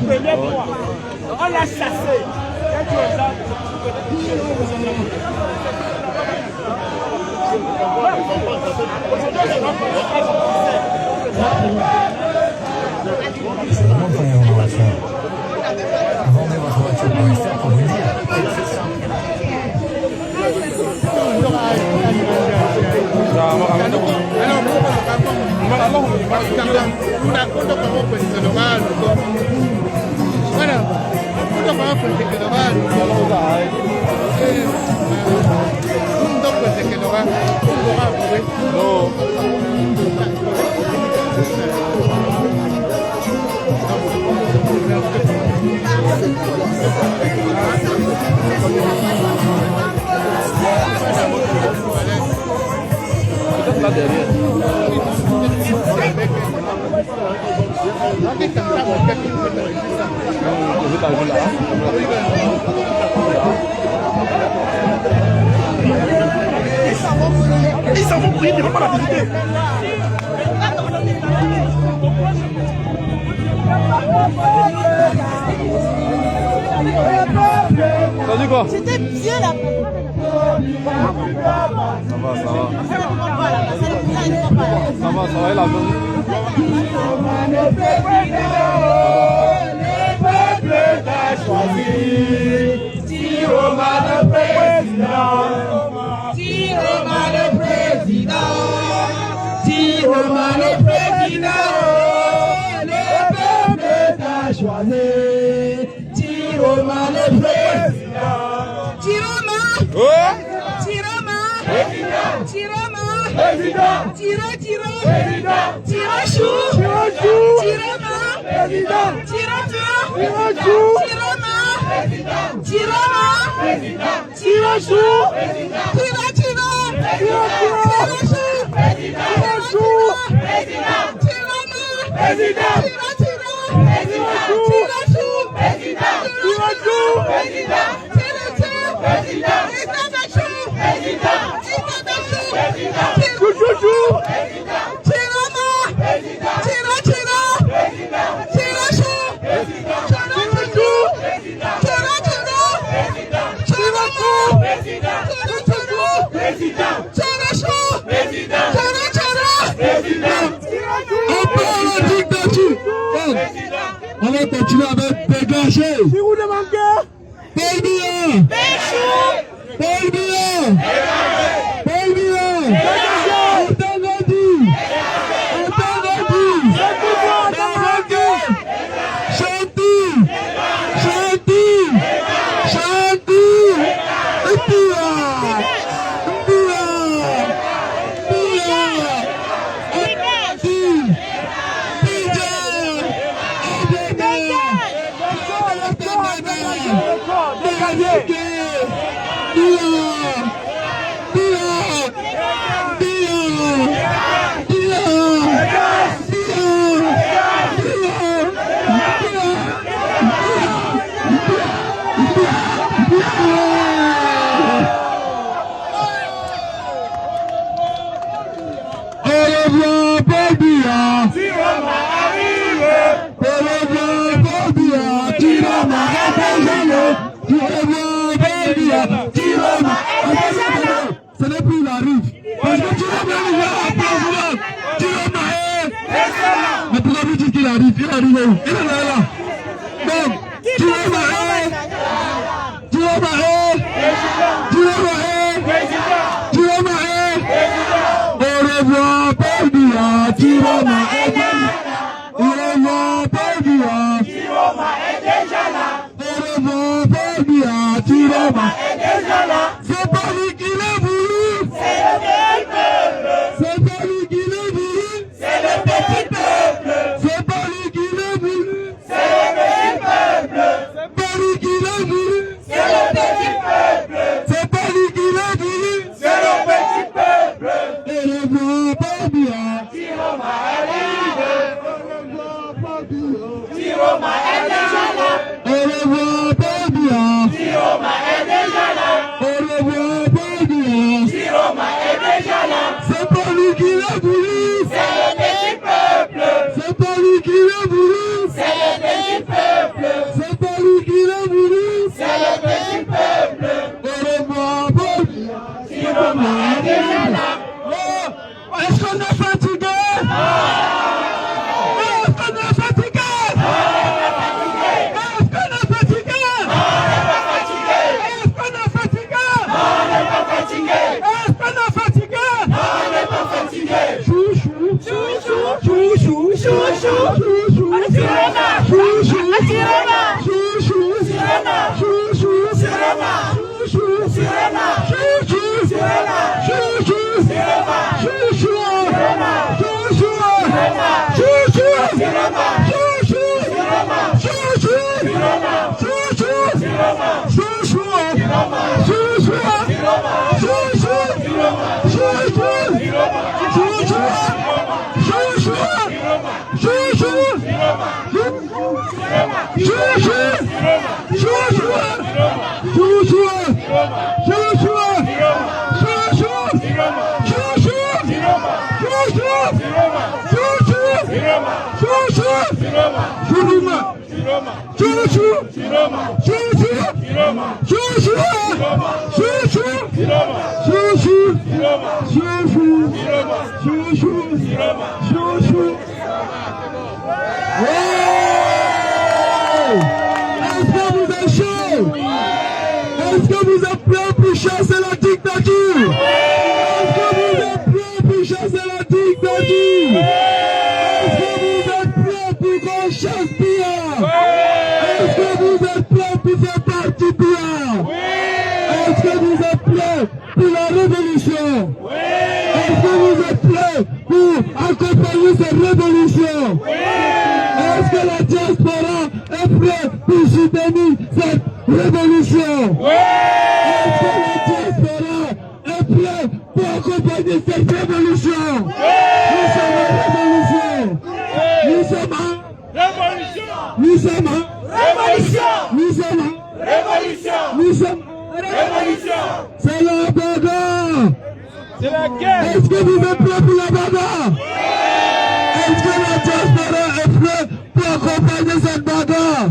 Speaker 7: premier mois. On l'a chassé.
Speaker 2: Là derrière.
Speaker 4: Ils s'en vont prier, ils ne vont pas la visiter.
Speaker 2: Ça dit quoi?
Speaker 6: C'était bien la
Speaker 2: Ça va, ça va. Ça va, ça va, il a venu.
Speaker 4: Le peuple t'a choisi. Tiroma le président. Tiroma le président. Tiroma le président. Le peuple t'a choisi. Tiroma le président.
Speaker 6: Tiroma.
Speaker 2: Oh!
Speaker 6: Tiroma. Tiroma.
Speaker 4: Président.
Speaker 6: Tiro, tiro.
Speaker 4: Président.
Speaker 6: Tiro chou.
Speaker 4: Tiro chou.
Speaker 6: Tiroma.
Speaker 4: Président.
Speaker 6: Tiro chou.
Speaker 4: Tiro chou.
Speaker 6: Tiroma. Tiroma.
Speaker 4: Tiro chou.
Speaker 6: Tiro, tiro.
Speaker 4: Tiro
Speaker 6: Tiro chou.
Speaker 4: Tiro chou.
Speaker 6: Tiroma.
Speaker 4: Président.
Speaker 6: Tiro, tiro. Tiro chou.
Speaker 4: Tiro chou.
Speaker 6: Tiro, tiro. Isabelle chou. Isabelle chou.
Speaker 4: Chou chou.
Speaker 6: Tiroma. Tiro, tiro. Tiro chou. Tiro chou. Tiro, tiro. Tiro chou. Tiro, tiro. Tiro chou. Tiro, tiro.
Speaker 4: On parle de dictature. On va continuer avec Dégagé. Si vous demandez. Paul Biya. Paul Biya. Paul Biya. On t'a dit. On t'a dit. Chanty. Chanty. Chanty. Biya. Ce n'est plus la rive. Parce que Tiroma est là. Tiroma est. Mais pourquoi vous dites qu'il arrive? Il arrive où? Il est là. Donc, Tiroma est. Tiroma est. Tiroma est. Tiroma est. Au revoir, Paul Biya. Tiroma est déjà là. Au revoir, Paul Biya. Tiroma est déjà là. Au revoir, Paul Biya. Tiroma est déjà là. C'est pas lui qui l'a voulu. C'est le petit peuple. C'est pas lui qui l'a voulu. C'est le petit peuple. C'est pas lui qui l'a voulu. C'est le petit peuple. C'est pas lui qui l'a voulu. C'est le petit peuple. C'est pas lui qui l'a voulu. C'est le petit peuple. Et le grand Paul Biya. Tiroma est arrivé. Tiroma est déjà là. Et le grand Paul Biya. Tiroma est déjà là. Et le grand Paul Biya. Tiroma est déjà là. C'est pas lui qui l'a voulu. C'est le petit peuple. C'est pas lui qui l'a voulu. C'est le petit peuple. Est-ce qu'on est fatigué? Est-ce qu'on est fatigué? Est-ce qu'on est fatigué? Est-ce qu'on est fatigué? Est-ce qu'on est fatigué? Chouchou, chouchou, chouchou, chouchou, chouchou, chouchou, est-ce que vous êtes prêts pour chasser la dictature? Est-ce que vous êtes prêts pour chasser la dictature? Est-ce que vous êtes prêts pour qu'on chasse Biya? Est-ce que vous êtes prêts pour faire partie Biya? Est-ce que vous êtes prêts pour la révolution? Est-ce que vous êtes prêts pour accompagner cette révolution? Est-ce que la diaspora est prête pour soutenir cette révolution? Est-ce que la diaspora est prête pour accompagner cette révolution? Nous sommes en révolution. Nous sommes en révolution. Nous sommes en révolution. Nous sommes en révolution. Nous sommes en révolution. C'est la bagarre. C'est la guerre. Est-ce que vous êtes prêts pour la bagarre? Est-ce que la diaspora est prête pour accompagner cette bagarre?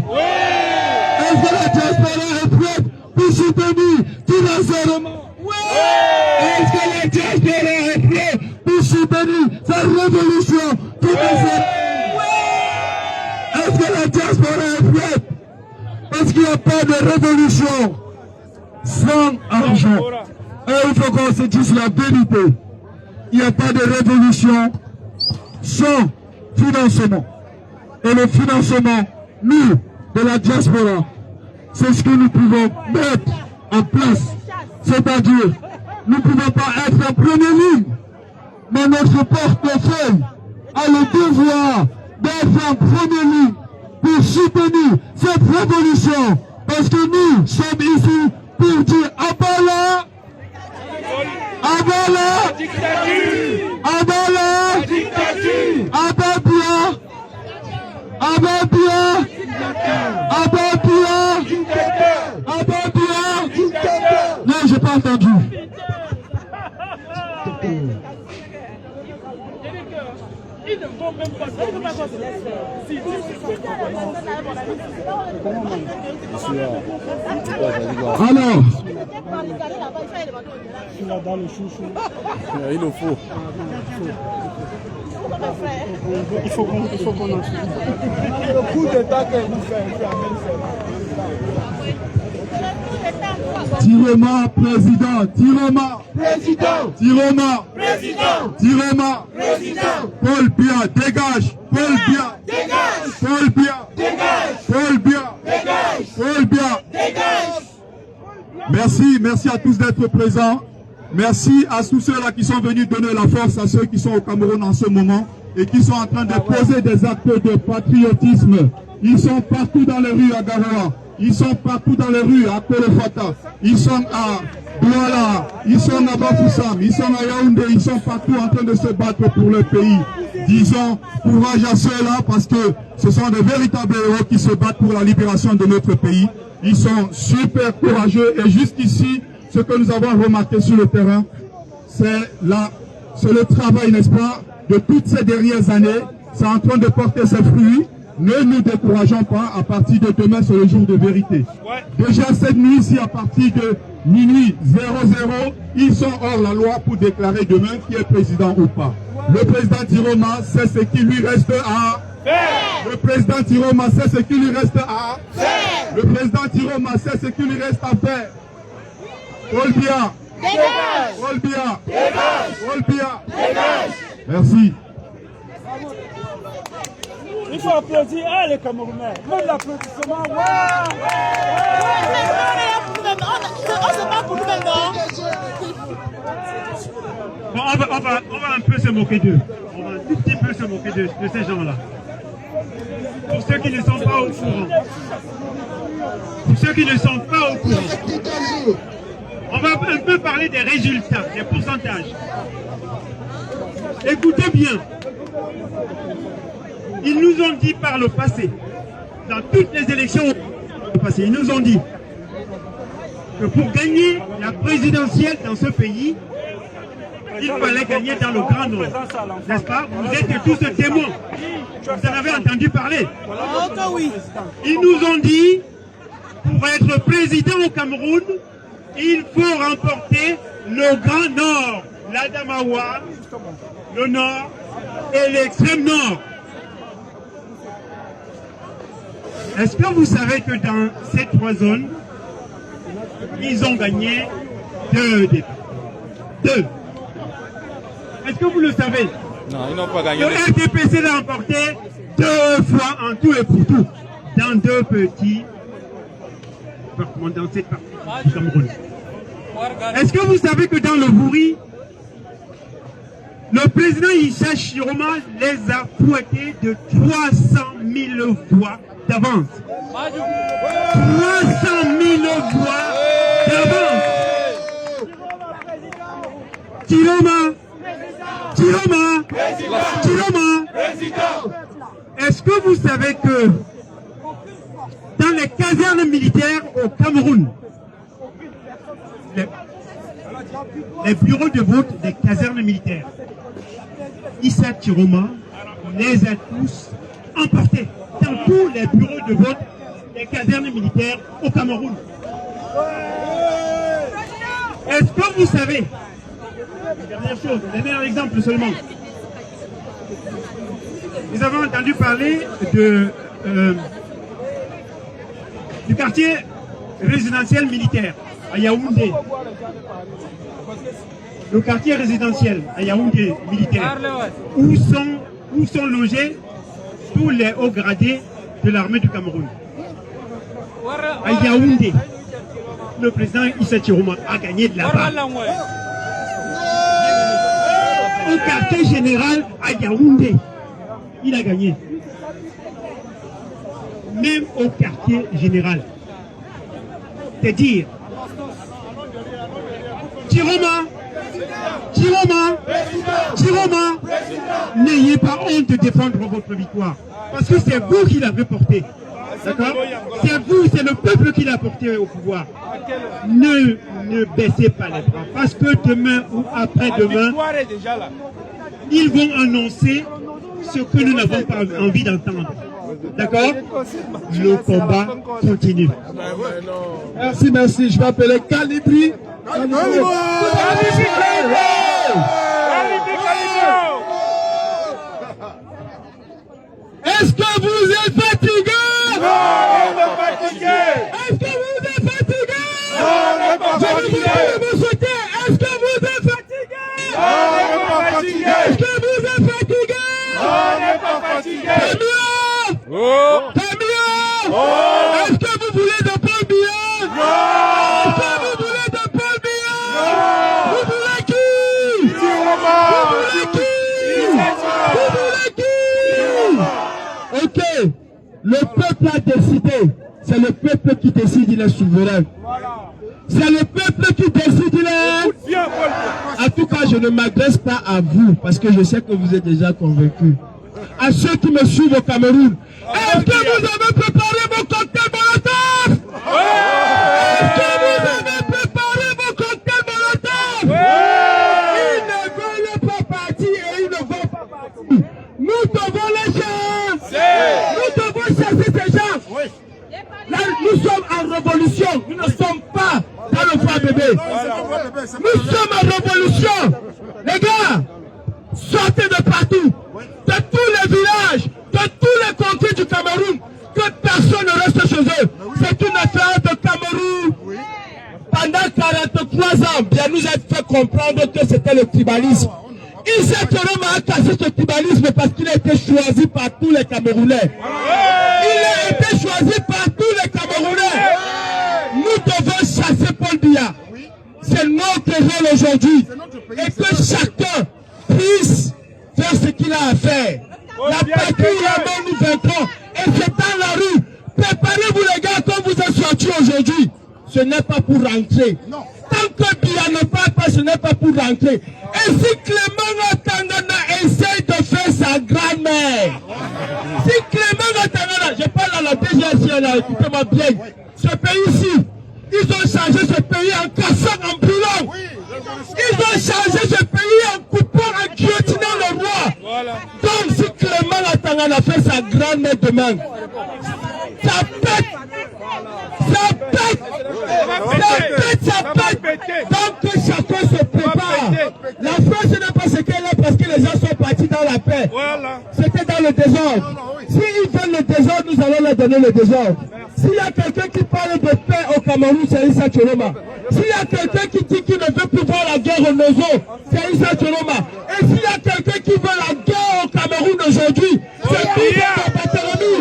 Speaker 4: Est-ce que la diaspora est prête pour soutenir financièrement? Est-ce que la diaspora est prête pour soutenir cette révolution financière? Est-ce que la diaspora est prête? Parce qu'il n'y a pas de révolution sans argent. Et il faut qu'on se dise la vérité. Il n'y a pas de révolution sans financement. Et le financement, nous, de la diaspora, c'est ce que nous pouvons mettre en place. C'est-à-dire, nous ne pouvons pas être en première ligne, mais notre portefeuille a le devoir d'être en première ligne pour soutenir cette révolution. Parce que nous sommes ici pour dire Abala, Abala, Abala, Ababia, Ababia, Ababia, Ababia. Non, j'ai pas entendu.
Speaker 7: Ils ne vont même pas
Speaker 4: Alors,
Speaker 2: il nous faut.
Speaker 3: Il faut qu'on en tire.
Speaker 4: le coup d'état que vous faites, Tirema, président, Tirema, président, Tirema, président, Tirema, président, Paul Biya, dégage, Paul Biya, dégage, Paul Biya, dégage, Paul Biya, dégage, Paul Biya, dégage. Merci à tous d'être présents. Merci à tous ceux-là qui sont venus donner la force à ceux qui sont au Cameroun en ce moment et qui sont en train de poser des actes de patriotisme. Ils sont partout dans les rues à Garoua. Ils sont partout dans les rues à Kolofata, ils sont à Douala, ils sont à Bafoussam, ils sont à Yaoundé, ils sont partout en train de se battre pour le pays. Disons courage à ceux-là parce que ce sont de véritables héros qui se battent pour la libération de notre pays. Ils sont super courageux et jusqu'ici, ce que nous avons remarqué sur le terrain, c'est le travail, n'est-ce pas, de toutes ces dernières années. C'est en train de porter ses fruits. Ne nous décourageons pas, à partir de demain, c'est le jour de vérité. Déjà cette nuit, ici, à partir de
Speaker 1: minuit 00, ils sont hors la loi pour déclarer demain qui est président ou pas. Le président Tiroma sait ce qui lui reste à faire. Le président Tiroma sait ce qui lui reste à faire. Le président Tiroma sait ce qui lui reste à faire. Olbia. Dégage. Olbia. Dégage. Olbia. Dégage. Merci.
Speaker 4: Il faut applaudir les Camerounais. Même l'applaudissement.
Speaker 7: On se bat pour nous-mêmes, non?
Speaker 4: Bon, on va un peu se moquer d'eux. On va un tout petit peu se moquer de ces gens-là. Pour ceux qui ne sont pas au courant. Pour ceux qui ne sont pas au courant. On va un peu parler des résultats, des pourcentages. Écoutez bien. Ils nous ont dit par le passé, dans toutes les élections passées, ils nous ont dit que pour gagner la présidentielle dans ce pays, il fallait gagner dans le Grand Nord. N'est-ce pas? Vous êtes tous témoins. Vous en avez entendu parler. Ils nous ont dit, pour être président au Cameroun, il faut remporter le Grand Nord, l'Adamawa, le Nord et l'extrême Nord. Est-ce que vous savez que dans ces trois zones, ils ont gagné 2 débats? 2. Est-ce que vous le savez?
Speaker 2: Non, ils n'ont pas gagné.
Speaker 4: Le RDPC l'a remporté 2 fois en tout et pour tout, dans 2 petits départements, dans cette partie du Cameroun. Est-ce que vous savez que dans le Bouri, le président Issa Chiroma les a fouettés de 300 000 voix d'avance. 300 000 voix d'avance. Chiroma. Est-ce que vous savez que dans les casernes militaires au Cameroun, les bureaux de vote des casernes militaires, Issa Chiroma les a tous emportés dans tous les bureaux de vote des casernes militaires au Cameroun. Est-ce que vous savez, dernière chose, donner un exemple seulement, nous avons entendu parler du quartier résidentiel militaire à Yaoundé. Le quartier résidentiel à Yaoundé militaire, où sont logés tous les hauts gradés de l'armée du Cameroun. À Yaoundé, le président Issa Chiroma a gagné de là-bas. Au quartier général à Yaoundé, il a gagné. Même au quartier général. C'est-à-dire, Chiroma, n'ayez pas honte de défendre votre victoire. Parce que c'est vous qui l'avez porté. D'accord? C'est vous, c'est le peuple qui l'a porté au pouvoir. Ne baissez pas les bras. Parce que demain ou après-demain, ils vont annoncer ce que nous n'avons pas envie d'entendre. D'accord? Le combat continue.
Speaker 1: Merci. Je vais appeler Calibri. Est-ce que vous êtes fatigué?
Speaker 4: Non, on n'est pas fatigué.
Speaker 1: Est-ce que vous êtes fatigué?
Speaker 4: Non, on n'est pas fatigué.
Speaker 1: Est-ce que vous êtes fatigué?
Speaker 4: Non, on n'est pas fatigué.
Speaker 1: Est-ce que vous êtes fatigué?
Speaker 4: Non, on n'est pas fatigué.
Speaker 1: Camion! Est-ce que vous voulez de Paul Biya?
Speaker 4: Non!
Speaker 1: Est-ce que vous voulez de Paul Biya?
Speaker 4: Non!
Speaker 1: Vous voulez qui? Vous voulez qui? Ok, le peuple a décidé. C'est le peuple qui décide, il est souverain. C'est le peuple qui décide, il est... En tout cas, je ne m'adresse pas à vous, parce que je sais que vous êtes déjà convaincus. À ceux qui me suivent au Cameroun, est-ce que vous avez préparé vos cocktails Molotov? Est-ce que vous avez préparé vos cocktails Molotov? Ils ne veulent pas partir et ils ne vont pas partir. Nous devons les chasser. Nous devons chasser ces gens. Là, nous sommes en révolution. Nous ne sommes pas dans le foie de
Speaker 4: bébé. Nous sommes en révolution. Les gars, sortez de partout, de tous les villages, de tous les contrées du Cameroun, que personne ne reste chez eux. C'est une affaire de Cameroun. Pendant 43 ans, bien nous a fait comprendre que c'était le tribalisme. Issa Tchoroma a cassé ce tribalisme parce qu'il a été choisi par tous les Camerounais. Il a été choisi par tous les Camerounais. Nous devons chasser Paul Biya. C'est notre rôle aujourd'hui. Et que chacun puisse faire ce qu'il a à faire. La patrie vraiment nous vaincrons. Et c'est dans la rue. Préparez-vous les gars comme vous êtes sortis aujourd'hui. Ce n'est pas pour rentrer. Tant que Biya ne parle pas, ce n'est pas pour rentrer. Et si Clément Tangana essaye de faire sa grand-mère, si Clément Tangana, je parle à la DGSI, là, écoutez-moi bien, ce pays-ci, ils ont changé ce pays en cassant, en brûlant. Ils ont changé ce pays en coupant, en guillotinant le roi. Donc si Clément Tangana fait sa grand-mère demain, ça pète. Ça pète. Ça pète. Donc que chacun se prépare. La France n'est pas ce qu'elle est parce que les gens sont partis dans la paix. C'était dans le désordre. S'ils veulent le désordre, nous allons leur donner le désordre. S'il y a quelqu'un qui parle de paix au Cameroun, c'est Issa Tchoroma. S'il y a quelqu'un qui dit qu'il ne veut plus voir la guerre au Nozo, c'est Issa Tchoroma. Et s'il y a quelqu'un qui veut la guerre au Cameroun aujourd'hui, c'est Biya Batalami.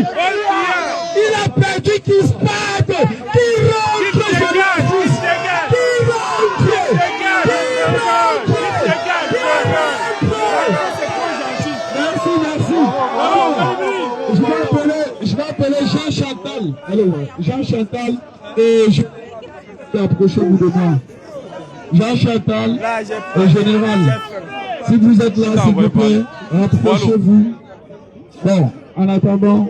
Speaker 4: Il a perdu qui se batte, qui rentre, je vais appeler Jean Chantal. Allô, Jean Chantal et je vais approchez-vous de moi. Jean Chantal et général. Si vous êtes là, s'il vous plaît, approchez-vous. Bon, en attendant.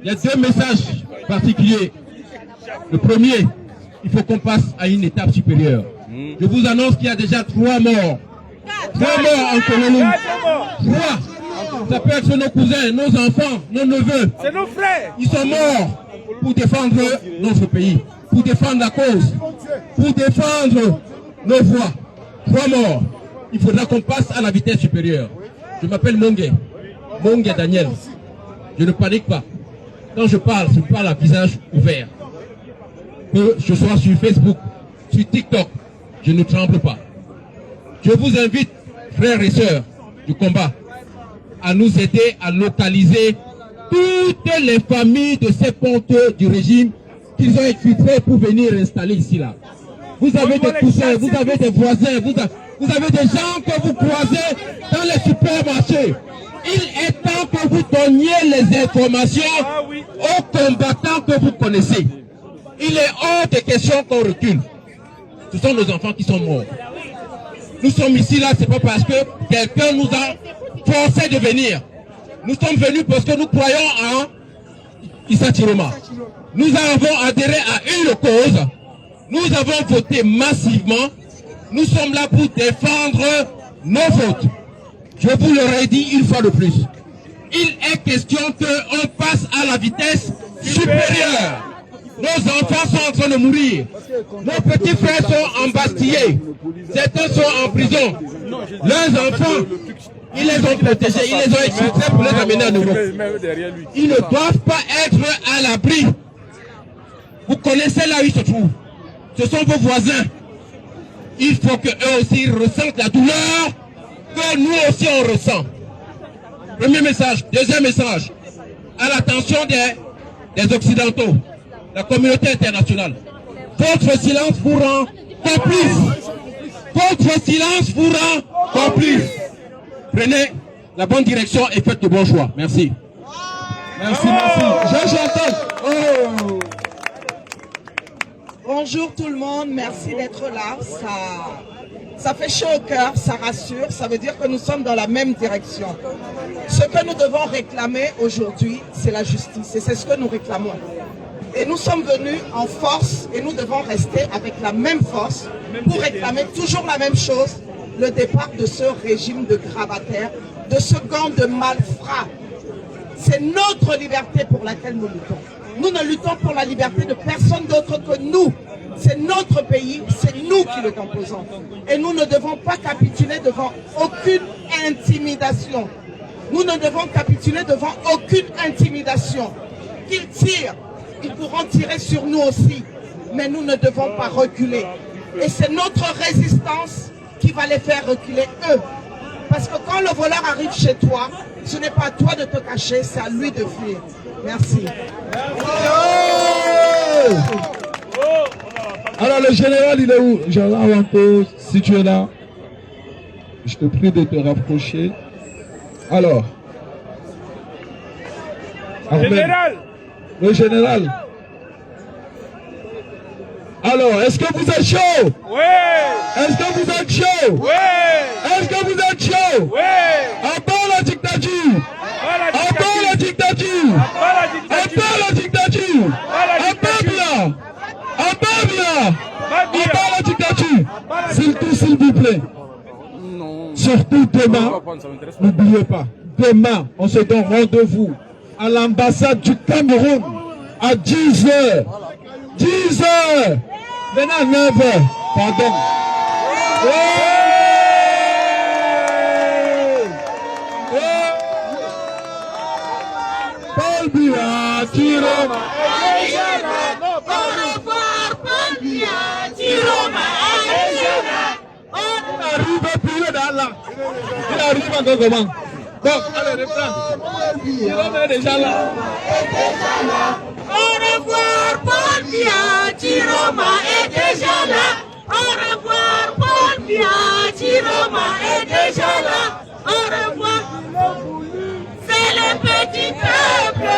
Speaker 4: Il y a deux messages particuliers. Le premier, il faut qu'on passe à une étape supérieure. Je vous annonce qu'il y a déjà 3 morts. 3 morts en Cameroun. 3. Ça peut être nos cousins, nos enfants, nos neveux.
Speaker 3: C'est nos frères.
Speaker 4: Ils sont morts pour défendre notre pays, pour défendre la cause, pour défendre nos voix. 3 morts. Il faudra qu'on passe à la vitesse supérieure. Je m'appelle Mongue Daniel. Je ne panique pas. Quand je parle à visage ouvert. Que je sois sur Facebook, sur TikTok, je ne tremble pas. Je vous invite, frères et sœurs du combat, à nous aider à localiser toutes les familles de ces ponteux du régime qu'ils ont infiltrés pour venir installer ici là. Vous avez des cousins, vous avez des voisins, vous avez des gens que vous croisez dans les supermarchés. Il est temps que vous donniez les informations aux combattants que vous connaissez. Il est hors de question qu'on recule. Ce sont nos enfants qui sont morts. Nous sommes ici là, c'est pas parce que quelqu'un nous a forcé de venir. Nous sommes venus parce que nous croyons en Issa Tchoroma. Nous avons adhéré à une cause. Nous avons voté massivement. Nous sommes là pour défendre nos votes. Je vous l'aurais dit une fois de plus. Il est question qu'on passe à la vitesse supérieure. Nos enfants sont en train de mourir. Nos petits frères sont embastillés. Certains sont en prison. Leurs enfants, ils les ont protégés, ils les ont exfiltrés pour les amener à nouveau. Ils ne doivent pas être à l'abri. Vous connaissez là où ils se trouvent. Ce sont vos voisins. Il faut qu'eux aussi ressentent la douleur que nous aussi on ressent. Premier message. Deuxième message. À l'attention des Occidentaux, la communauté internationale. Votre silence vous rend complice. Votre silence vous rend complice. Prenez la bonne direction et faites de bons choix. Merci. Merci, merci. J'entends. Oh.
Speaker 6: Bonjour tout le monde, merci d'être là. Ça fait chaud au cœur, ça rassure, ça veut dire que nous sommes dans la même direction. Ce que nous devons réclamer aujourd'hui, c'est la justice et c'est ce que nous réclamons. Et nous sommes venus en force et nous devons rester avec la même force pour réclamer toujours la même chose, le départ de ce régime de gravataires, de ce gang de malfrats. C'est notre liberté pour laquelle nous luttons. Nous ne luttons pour la liberté de personne d'autre que nous. C'est notre pays, c'est nous qui le composons. Et nous ne devons pas capituler devant aucune intimidation. Nous ne devons capituler devant aucune intimidation. Qu'ils tirent, ils pourront tirer sur nous aussi. Mais nous ne devons pas reculer. Et c'est notre résistance qui va les faire reculer eux. Parce que quand le voleur arrive chez toi, ce n'est pas à toi de te cacher, c'est à lui de fuir. Merci.
Speaker 4: Alors le général, il est où? Général Wanko, si tu es là, je te prie de te rapprocher. Alors,
Speaker 3: Général.
Speaker 4: Le général. Alors, est-ce que vous êtes chaud?
Speaker 3: Oui.
Speaker 4: Est-ce que vous êtes chaud?
Speaker 3: Oui.
Speaker 4: Est-ce que vous êtes chaud?
Speaker 3: Oui.
Speaker 4: À part la dictature! À part la dictature! À part la dictature! À Babila! À Babila! À part la dictature! S'il vous plaît. Surtout demain, n'oubliez pas, demain, on se donne rendez-vous à l'ambassade du Cameroun à 10h. 10h! Maintenant à 9h. Pardon. Paul Biya, Tiroma.
Speaker 7: Au revoir, Paul Biya, Tiroma.
Speaker 4: Il arrive plus dans là. Il arrive encore comment? Donc, allez, reprends. Tiroma est déjà là.
Speaker 7: Au revoir, Paul Biya, Tiroma est déjà là. Au revoir, Paul Biya, Tiroma est déjà là. Au revoir. C'est le petit peuple.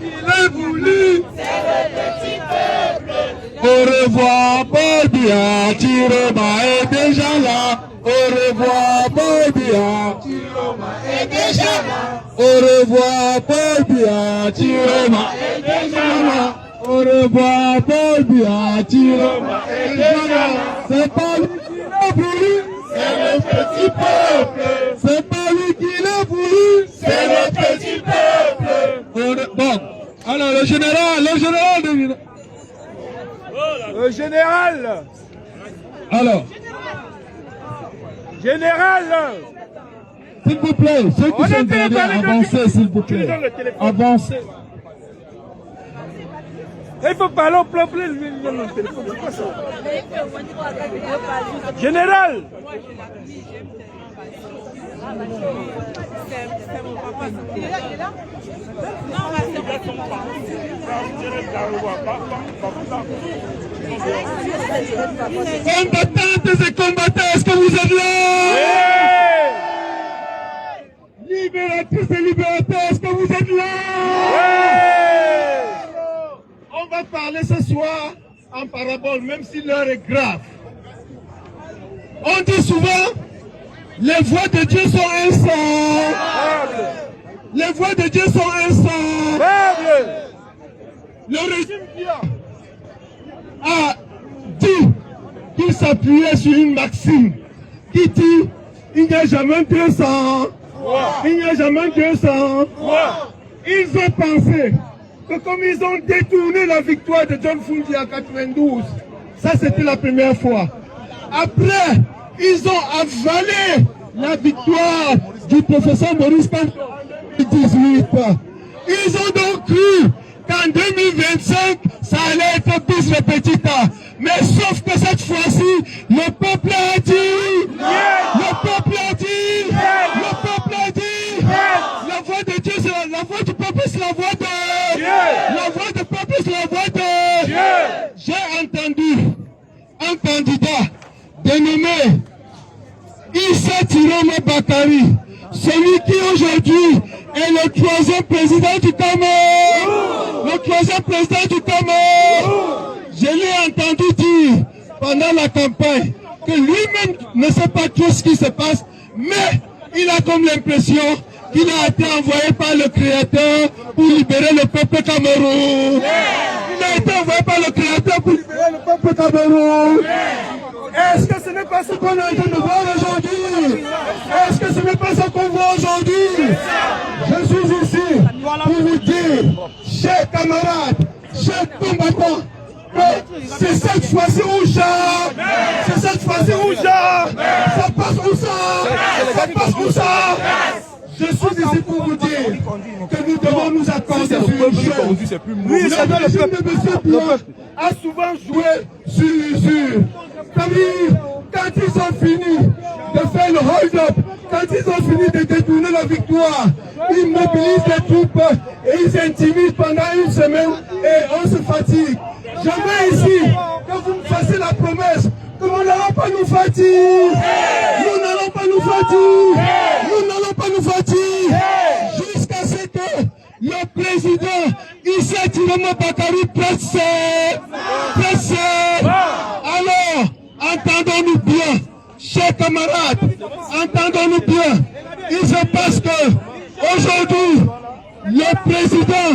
Speaker 4: Il est voulu.
Speaker 7: C'est le petit peuple.
Speaker 4: Au revoir, Paul Biya, Tiroma est déjà là. Au revoir, Paul Biya, Tiroma
Speaker 7: est déjà là.
Speaker 4: Au revoir, Paul Biya, Tiroma est déjà là. Au revoir, Paul Biya, Tiroma est déjà là. C'est pas lui qui l'a voulu, c'est le petit peuple. C'est pas lui qui l'a voulu, c'est le petit peuple. Bon, alors le général devine.
Speaker 3: Le général.
Speaker 4: Alors,
Speaker 3: Général.
Speaker 4: s'il vous plaît, ceux qui sont derrière, avancez s'il vous plaît. Avancez.
Speaker 3: Il faut parler au peuple. Général.
Speaker 4: Combattantes et combattants, est-ce que vous êtes là?
Speaker 3: Oui.
Speaker 4: Libératrices et libérateurs, est-ce que vous êtes là?
Speaker 3: Oui.
Speaker 4: On va parler ce soir en parabole, même si l'heure est grave. On dit souvent, les voix de Dieu sont un sang. Les voix de Dieu sont un sang. Le régime a dit qu'il s'appuyait sur une maxime qui dit il n'y a jamais 200. Il n'y a jamais 200. Ils ont pensé que comme ils ont détourné la victoire de John Fundi en 92, ça c'était la première fois. Après, ils ont avalé la victoire du professeur Maurice Kamto en 2018. Ils ont donc cru qu'en 2025, ça allait être bis repetita. Mais sauf que cette fois-ci, le peuple a dit, le peuple a dit, le peuple a dit, la voix de Dieu, c'est la voix du peuple, c'est la voix de Dieu. La voix du peuple, c'est la voix de Dieu. J'ai entendu un candidat dénommé Issa Tiroma Bakari, celui qui aujourd'hui est le 3e président du Cameroun. Le 3e président du Cameroun. Je l'ai entendu dire pendant la campagne que lui-même ne sait pas tout ce qui se passe, mais il a comme l'impression qu'il a été envoyé par le Créateur pour libérer le peuple cameroun. Il a été envoyé par le Créateur pour libérer le peuple cameroun. Est-ce que ce n'est pas ce qu'on est en train de voir aujourd'hui? Est-ce que ce n'est pas ce qu'on voit aujourd'hui? Je suis ici pour vous dire, chers camarades, chers combattants, que c'est cette fois-ci où c'est cette fois-ci où ça passe où ça passe où ça. Je suis ici pour vous dire que nous devons nous accorder sur une chose. Oui, le régime de M. Blanc a souvent joué sur l'usure. Quand ils ont fini de faire le hold-up, quand ils ont fini de détourner la victoire, ils mobilisent les troupes et ils intimident pendant une semaine et on se fatigue. Je veux ici que vous me fassiez la promesse que nous n'allons pas nous fatiguer. Nous n'allons pas nous fatiguer. Nous n'allons pas nous fatiguer. Jusqu'à ce que le président Issa Tiroma Bakary presse. Alors, entendons-nous bien, chers camarades, entendons-nous bien. Il se passe que aujourd'hui, le président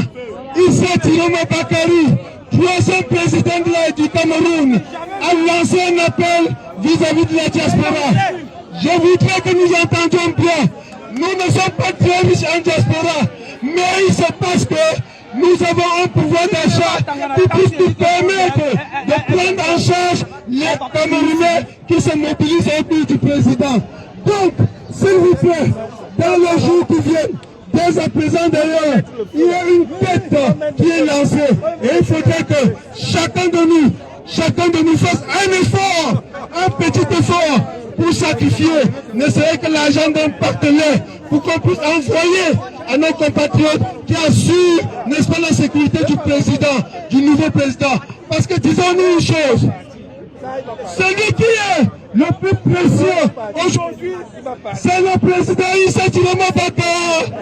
Speaker 4: Issa Tiroma Bakary, troisième président du Cameroun, a lancé un appel vis-à-vis de la diaspora. Je voudrais que nous entendions bien. Nous ne sommes pas très riches en diaspora, mais il se passe que nous avons un pouvoir d'achat qui puisse nous permettre de prendre en charge les Camerounais qui se mobilisent autour du président. Donc, s'il vous plaît, dans les jours qui viennent, dès à présent d'ailleurs, il y a une tête qui est lancée et il faudrait que chacun de nous fasse un effort, un petit effort pour sacrifier ne serait que l'argent d'un partenaire pour qu'on puisse envoyer à nos compatriotes qui assurent, n'est-ce pas, la sécurité du président, du nouveau président. Parce que disons-nous une chose, celui qui est le plus précieux aujourd'hui, c'est le président Issa Tiroma Bakary.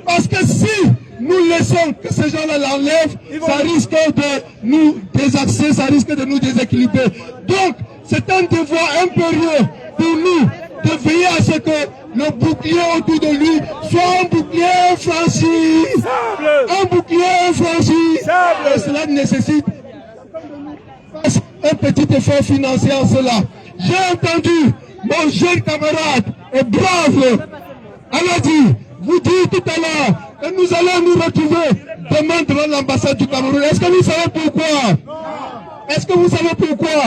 Speaker 4: Parce que si nous laissons que ces gens-là l'enlèvent, ça risque de nous désaxer, ça risque de nous déséquilibrer. Donc, c'est un devoir impérieux pour nous de veiller à ce que le bouclier autour de lui soit un bouclier infranchi. Un bouclier infranchi. Et cela nécessite un petit effort financier en cela. J'ai entendu mon jeune camarade et brave Aladi vous dire tout à l'heure que nous allons nous retrouver demain devant l'ambassade du Cameroun. Est-ce que vous savez pourquoi? Est-ce que vous savez pourquoi?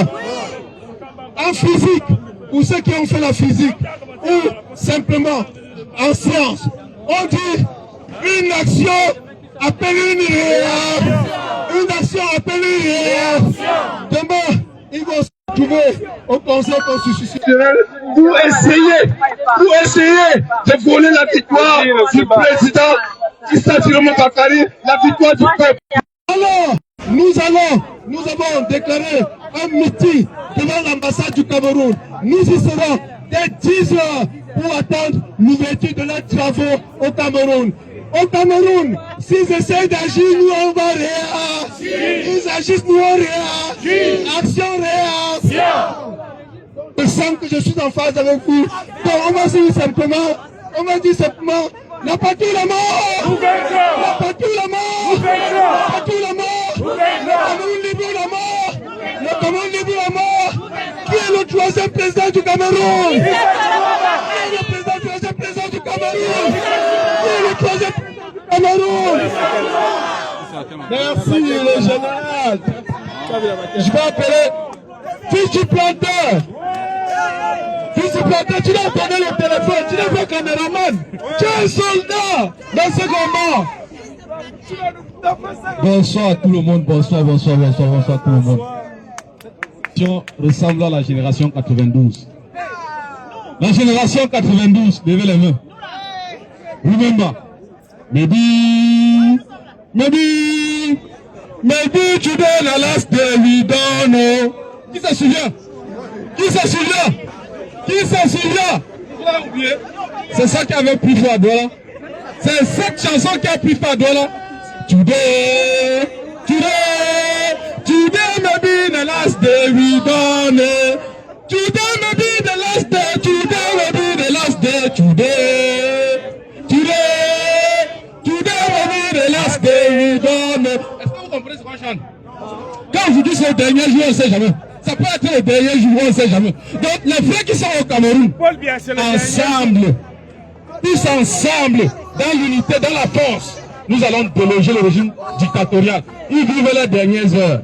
Speaker 4: En physique, pour ceux qui ont fait la physique, ou simplement en science, on dit une action appelle une réaction. Une action appelle une réaction. Demain, ils vont se trouver au Conseil constitutionnel pour essayer de voler la victoire du président Issa Tiroma Bakary, la victoire du peuple. Alors, nous avons déclaré un meeting devant l'ambassade du Cameroun. Nous y serons dès 10 heures pour attendre l'ouverture de leurs travaux au Cameroun. Au Cameroun, s'ils essayent d'agir, nous on va réagir. Ils agissent, nous on réagit. Action, réaction. Je sens que je suis en phase avec vous. Donc on va dire simplement, la patrie la mort. La patrie la mort. La patrie la mort. Le Cameroun libre la mort. Le Cameroun libre la mort. Qui est le troisième président du Cameroun? Qui est le troisième président du Cameroun? Qui est le troisième président du Cameroun? Merci le général. Je vais appeler fils du planteur. Fils du planteur, tu dois donner le téléphone, tu n'es pas caméraman. Tu es un soldat dans ce combat. Bonsoir à tout le monde, bonsoir tout le monde. Ressemble à la génération 92. La génération 92, levez les mains. Remember, maybe today the last day we don't know. Qui se souvient? C'est ça qui avait pris feu à Douala. C'est cette chanson qui a pris feu à Douala. Today may be the last day we don't know. Today may be the last day. Today may be the last day. Today may be the last day we don't know. Est-ce que vous comprenez ce qu'on chante? Quand aujourd'hui c'est le dernier jour, on ne sait jamais. Ça peut être le dernier jour, on ne sait jamais. Donc les frères qui sont au Cameroun, ensemble, tous ensemble, dans l'unité, dans la force, nous allons déloger le régime dictatorial. Ils vivent les dernières heures.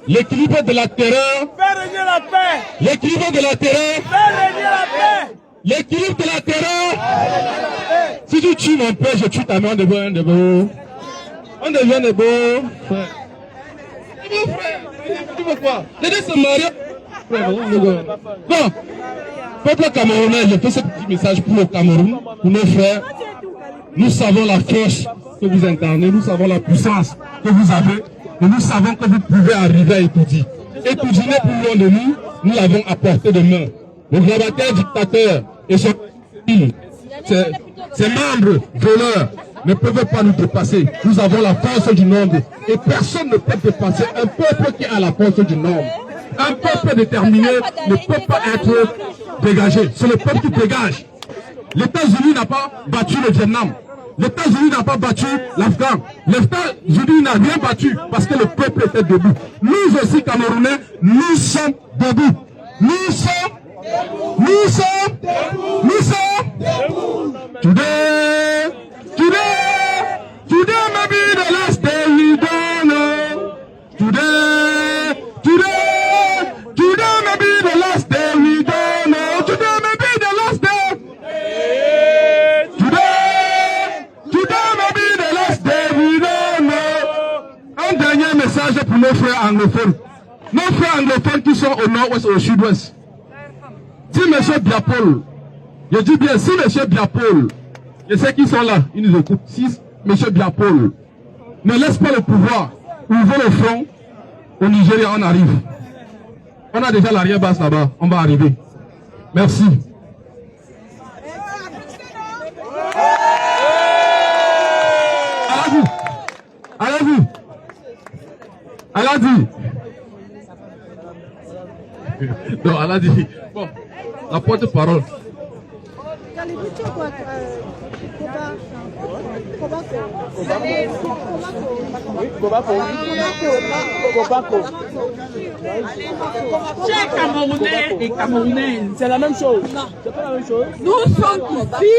Speaker 4: L'équilibre de la terreur.
Speaker 3: Faire régner la paix.
Speaker 4: L'équilibre de la terreur.
Speaker 3: Faire régner la paix.
Speaker 4: L'équilibre de la terreur. Si tu tues mon père, je tue ta mère. On devient de beaux. On devient de beaux frères. Tu veux quoi? Les deux se marient. Bon, peuple camerounais, je fais ce petit message pour le Cameroun, pour nos frères. Nous savons la force que vous incarnez, nous savons la puissance que vous avez, et nous savons que vous pouvez arriver à Etoudi. Etoudi n'est plus loin de nous, nous l'avons à portée de main. Le gravateur dictateur et ses membres voleurs ne peuvent pas nous dépasser. Nous avons la force du nombre et personne ne peut dépasser un peuple qui a la force du nombre. Un peuple déterminé ne peut pas être dégagé. C'est le peuple qui dégage. Les États-Unis n'ont pas battu le Vietnam. Les États-Unis n'ont pas battu l'Afghan. Les États-Unis n'ont rien battu parce que le peuple était debout. Nous aussi, Camerounais, nous sommes debout. Nous sommes Today may be the last day we don't know. Today may be the last day we don't know. Today may be the last day. Today may be the last day we don't know. Un dernier message pour nos frères anglophones. Nos frères anglophones qui sont au nord-ouest et au sud-ouest. Si M. Biapol, je dis bien, si M. Biapol, je sais qu'ils sont là, ils nous écoutent, si M. Biapol ne laisse pas le pouvoir, ouvre le front, au Nigeria, on arrive. On a déjà l'arrière-base là-bas, on va arriver. Merci. Allez-y. Non, elle a dit. Bon, la porte-parole.
Speaker 8: Chers Camerounais et Camerounaises, c'est la même chose. C'est pas la même chose. Nous sommes ici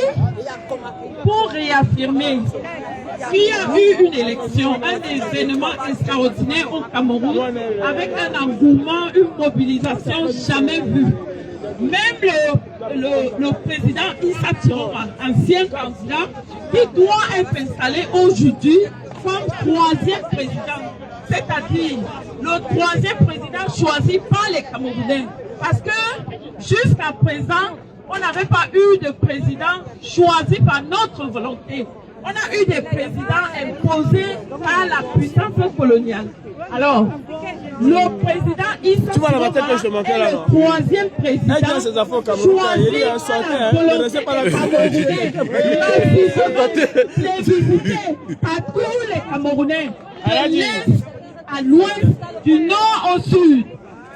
Speaker 8: pour réaffirmer qu'il y a eu une élection, un événement extraordinaire au Cameroun, avec un engouement, une mobilisation jamais vue. Même le président Issa Tiroma, ancien candidat, qui doit être installé aujourd'hui comme troisième président. C'est-à-dire le troisième président choisi par les Camerounais. Parce que jusqu'à présent, on n'avait pas eu de président choisi par notre volonté. On a eu des présidents imposés par la puissance coloniale. Alors, le président Issa Tiroma est le troisième président choisi par la volonté des Camerounais, plébiscité par tous les Camerounais, de l'Est à l'Ouest, du Nord au Sud.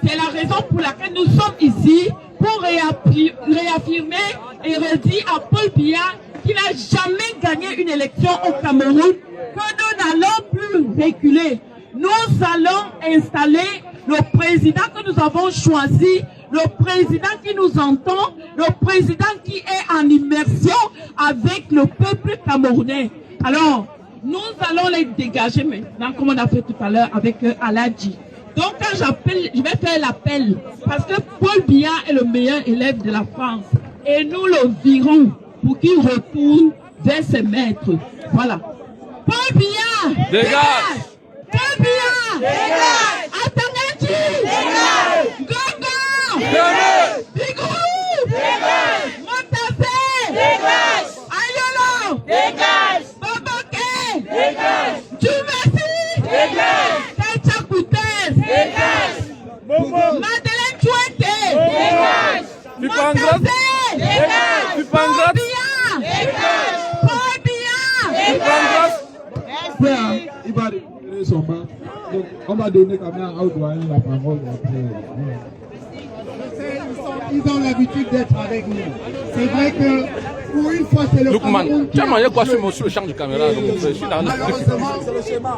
Speaker 8: C'est la raison pour laquelle nous sommes ici, pour réaffirmer et redire à Paul Biya qui n'a jamais gagné une élection au Cameroun, que nous n'allons plus reculer. Nous allons installer le président que nous avons choisi, le président qui nous entend, le président qui est en immersion avec le peuple camerounais. Alors, nous allons les dégager maintenant, comme on a fait tout à l'heure avec Aladji. Donc, quand j'appelle, je vais faire l'appel, parce que Paul Biya est le meilleur élève de la France. Et nous le virons pour qu'il retourne vers ses maîtres. Voilà. Paul Biya!
Speaker 2: Dégage!
Speaker 8: Paul Biya! Dégage! Atangachi! Dégage! Gogo!
Speaker 2: Dégage!
Speaker 8: Bigou! Dégage! Montassé! Dégage! Ayolo! Dégage! Baboke! Dégage! Djumasi! Dégage! Kachakoutes! Dégage! Madeleine Chouette! Dégage!
Speaker 2: Pipangrat!
Speaker 8: Dégage!
Speaker 2: Pipangrat!
Speaker 8: Dégage! Paul Biya! Dégage!
Speaker 4: Frère, il va donner son bain. Donc, on va donner quand même à Audouane la parole après.
Speaker 9: Ils ont l'habitude d'être avec nous. C'est vrai que pour une fois, c'est le
Speaker 2: Lookman, tu as mangé quoi sur le champ de caméra? Donc, je suis dans
Speaker 9: malheureusement,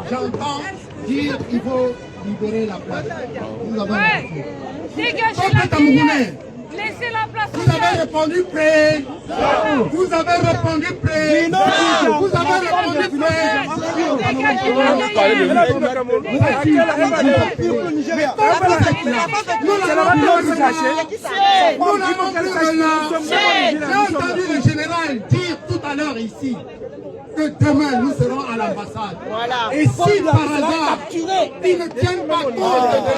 Speaker 9: j'entends dire qu'il faut libérer la place. Nous avons
Speaker 10: Dégagez la
Speaker 9: camerounais.
Speaker 10: Laissez la place.
Speaker 9: Vous avez répondu prêt. Vous avez répondu prêt. Vous avez répondu prêt. J'ai entendu le général dire tout à l'heure ici que demain nous serons à l'ambassade. Et si par hasard ils ne tiennent pas compte de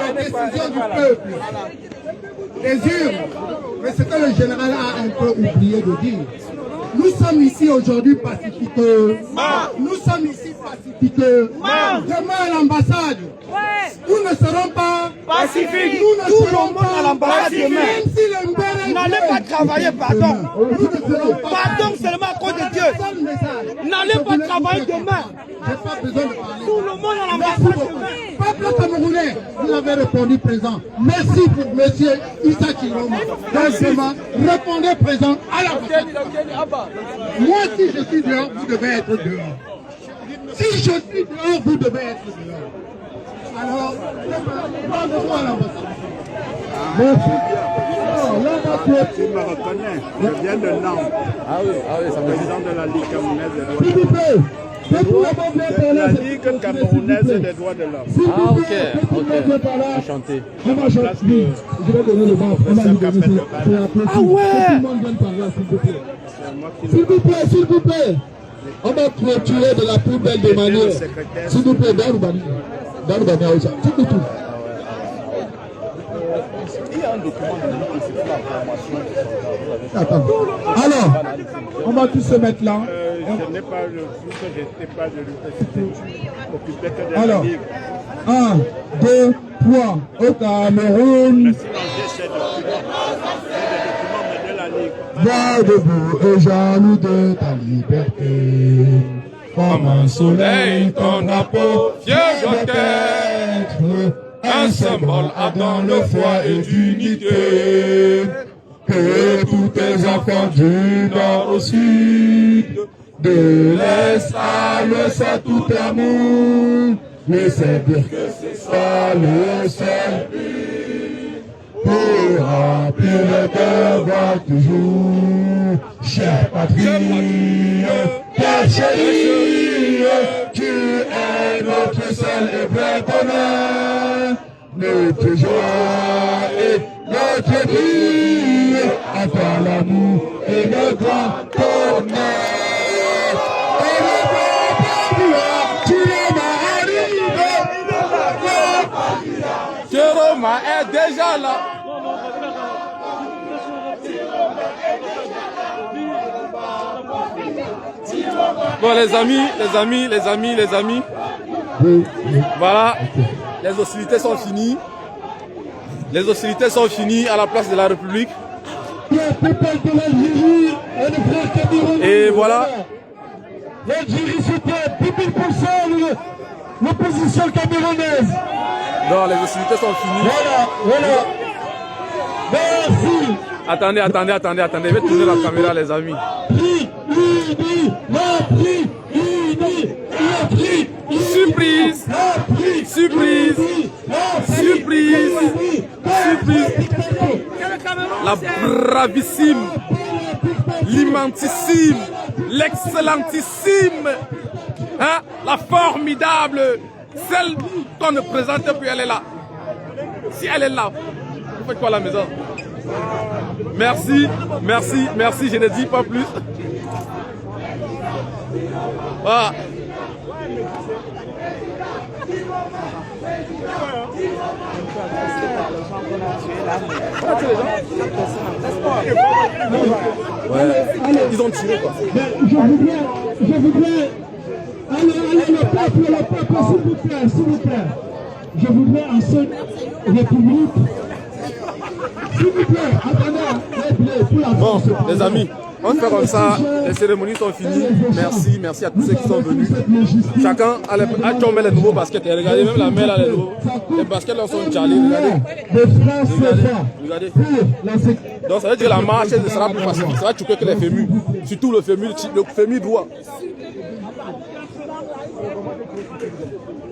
Speaker 9: la décision du peuple, les urnes, mais ce que le général a un peu oublié de dire, nous sommes ici aujourd'hui pacifiqueurs. Nous sommes ici pacifiqueurs. Demain à l'ambassade, nous ne serons pas pacifiques. Nous ne serons pas à l'ambassade demain.
Speaker 3: N'allez pas travailler, pardon. Pardon seulement à cause de Dieu. N'allez pas travailler demain.
Speaker 9: J'ai pas besoin de parler.
Speaker 3: Tout le monde à l'ambassade demain.
Speaker 9: Peuple camerounais, vous avez répondu présent. Merci pour monsieur Issa Chiloma. Répondez présent à l'ambassade. Moi, si je suis dehors, vous devez être dehors. Si je suis dehors, vous devez être dehors. Alors, rendez-vous à l'ambassade. Merci.
Speaker 11: Tu me reconnais, je viens de Nantes.
Speaker 2: Ah oui, ça me dit.
Speaker 11: Président de la Ligue camerounaise des droits de
Speaker 9: S'il vous plaît.
Speaker 11: l'homme. La Ligue camerounaise des droits de l'homme.
Speaker 2: Ah ok. Enchanté.
Speaker 9: Je vais donner le vent.
Speaker 3: Ah ouais.
Speaker 9: S'il vous plaît. On va clôturer de la plus belle des manières. S'il vous plaît, Daroubani. Daroubani Aoussa. S'il vous plaît.
Speaker 2: Il y a un document de la formation.
Speaker 9: Attends. Alors, on va tous se mettre là.
Speaker 11: Je n'ai pas le flux, je n'étais pas de l'université. Occupé que de la
Speaker 9: Alors,
Speaker 11: Ligue.
Speaker 9: 1, 2, 3, au Cameroun.
Speaker 11: J'ai ces documents de la Ligue.
Speaker 9: Va debout et jaloux de ta liberté. Comme un soleil, ton drapeau,
Speaker 2: fier doit
Speaker 9: être
Speaker 2: un symbole ardent de foi et
Speaker 9: d'unité. Que tous tes enfants du nord au sud, de l'est à l'ouest, à tout amour, mais c'est dire que c'est ça le seul but pour remplir le devoir toujours. Chère patrie, terre chérie, tu es notre seul et vrai bonheur, notre joie et notre vie, à toi l'amour et le grand honneur. Et le grand pouvoir, tu m'as arrivé.
Speaker 2: Jérôme est déjà là. Bon les amis. Voilà, les hostilités sont finies. Les hostilités sont finies à la place de la République. Et voilà.
Speaker 9: L'Algérie soutient 1000% l'opposition camerounaise.
Speaker 2: Non, les hostilités sont finies.
Speaker 9: Voilà. Merci.
Speaker 2: Attendez, je vais tourner la caméra les amis. Surprise. La bravissime, l'immensissime, l'excellentissime, hein, la formidable, celle qu'on ne présente plus, elle est là. Si elle est là, vous faites quoi à la maison? Merci, je ne dis pas plus. Voilà. Ouais. Ils ont tiré quoi.
Speaker 9: Je voudrais. Allez, le peuple, s'il vous plaît. Je voudrais en cette république. S'il vous plaît, attendez.
Speaker 2: Bon, les amis, on se fait comme ça. Les cérémonies sont finies. Merci à tous ceux qui sont venus. Chacun a tombé les nouveaux baskets. Et regardez, même la mère a les nouveaux. Les baskets là sont jalés. Regardez. Donc ça veut dire que la marche sera plus facile. Ça va choquer que les fémurs. Surtout le fémur droit.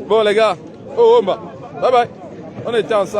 Speaker 2: Bon les gars. Oh, Bye bye. On était ensemble.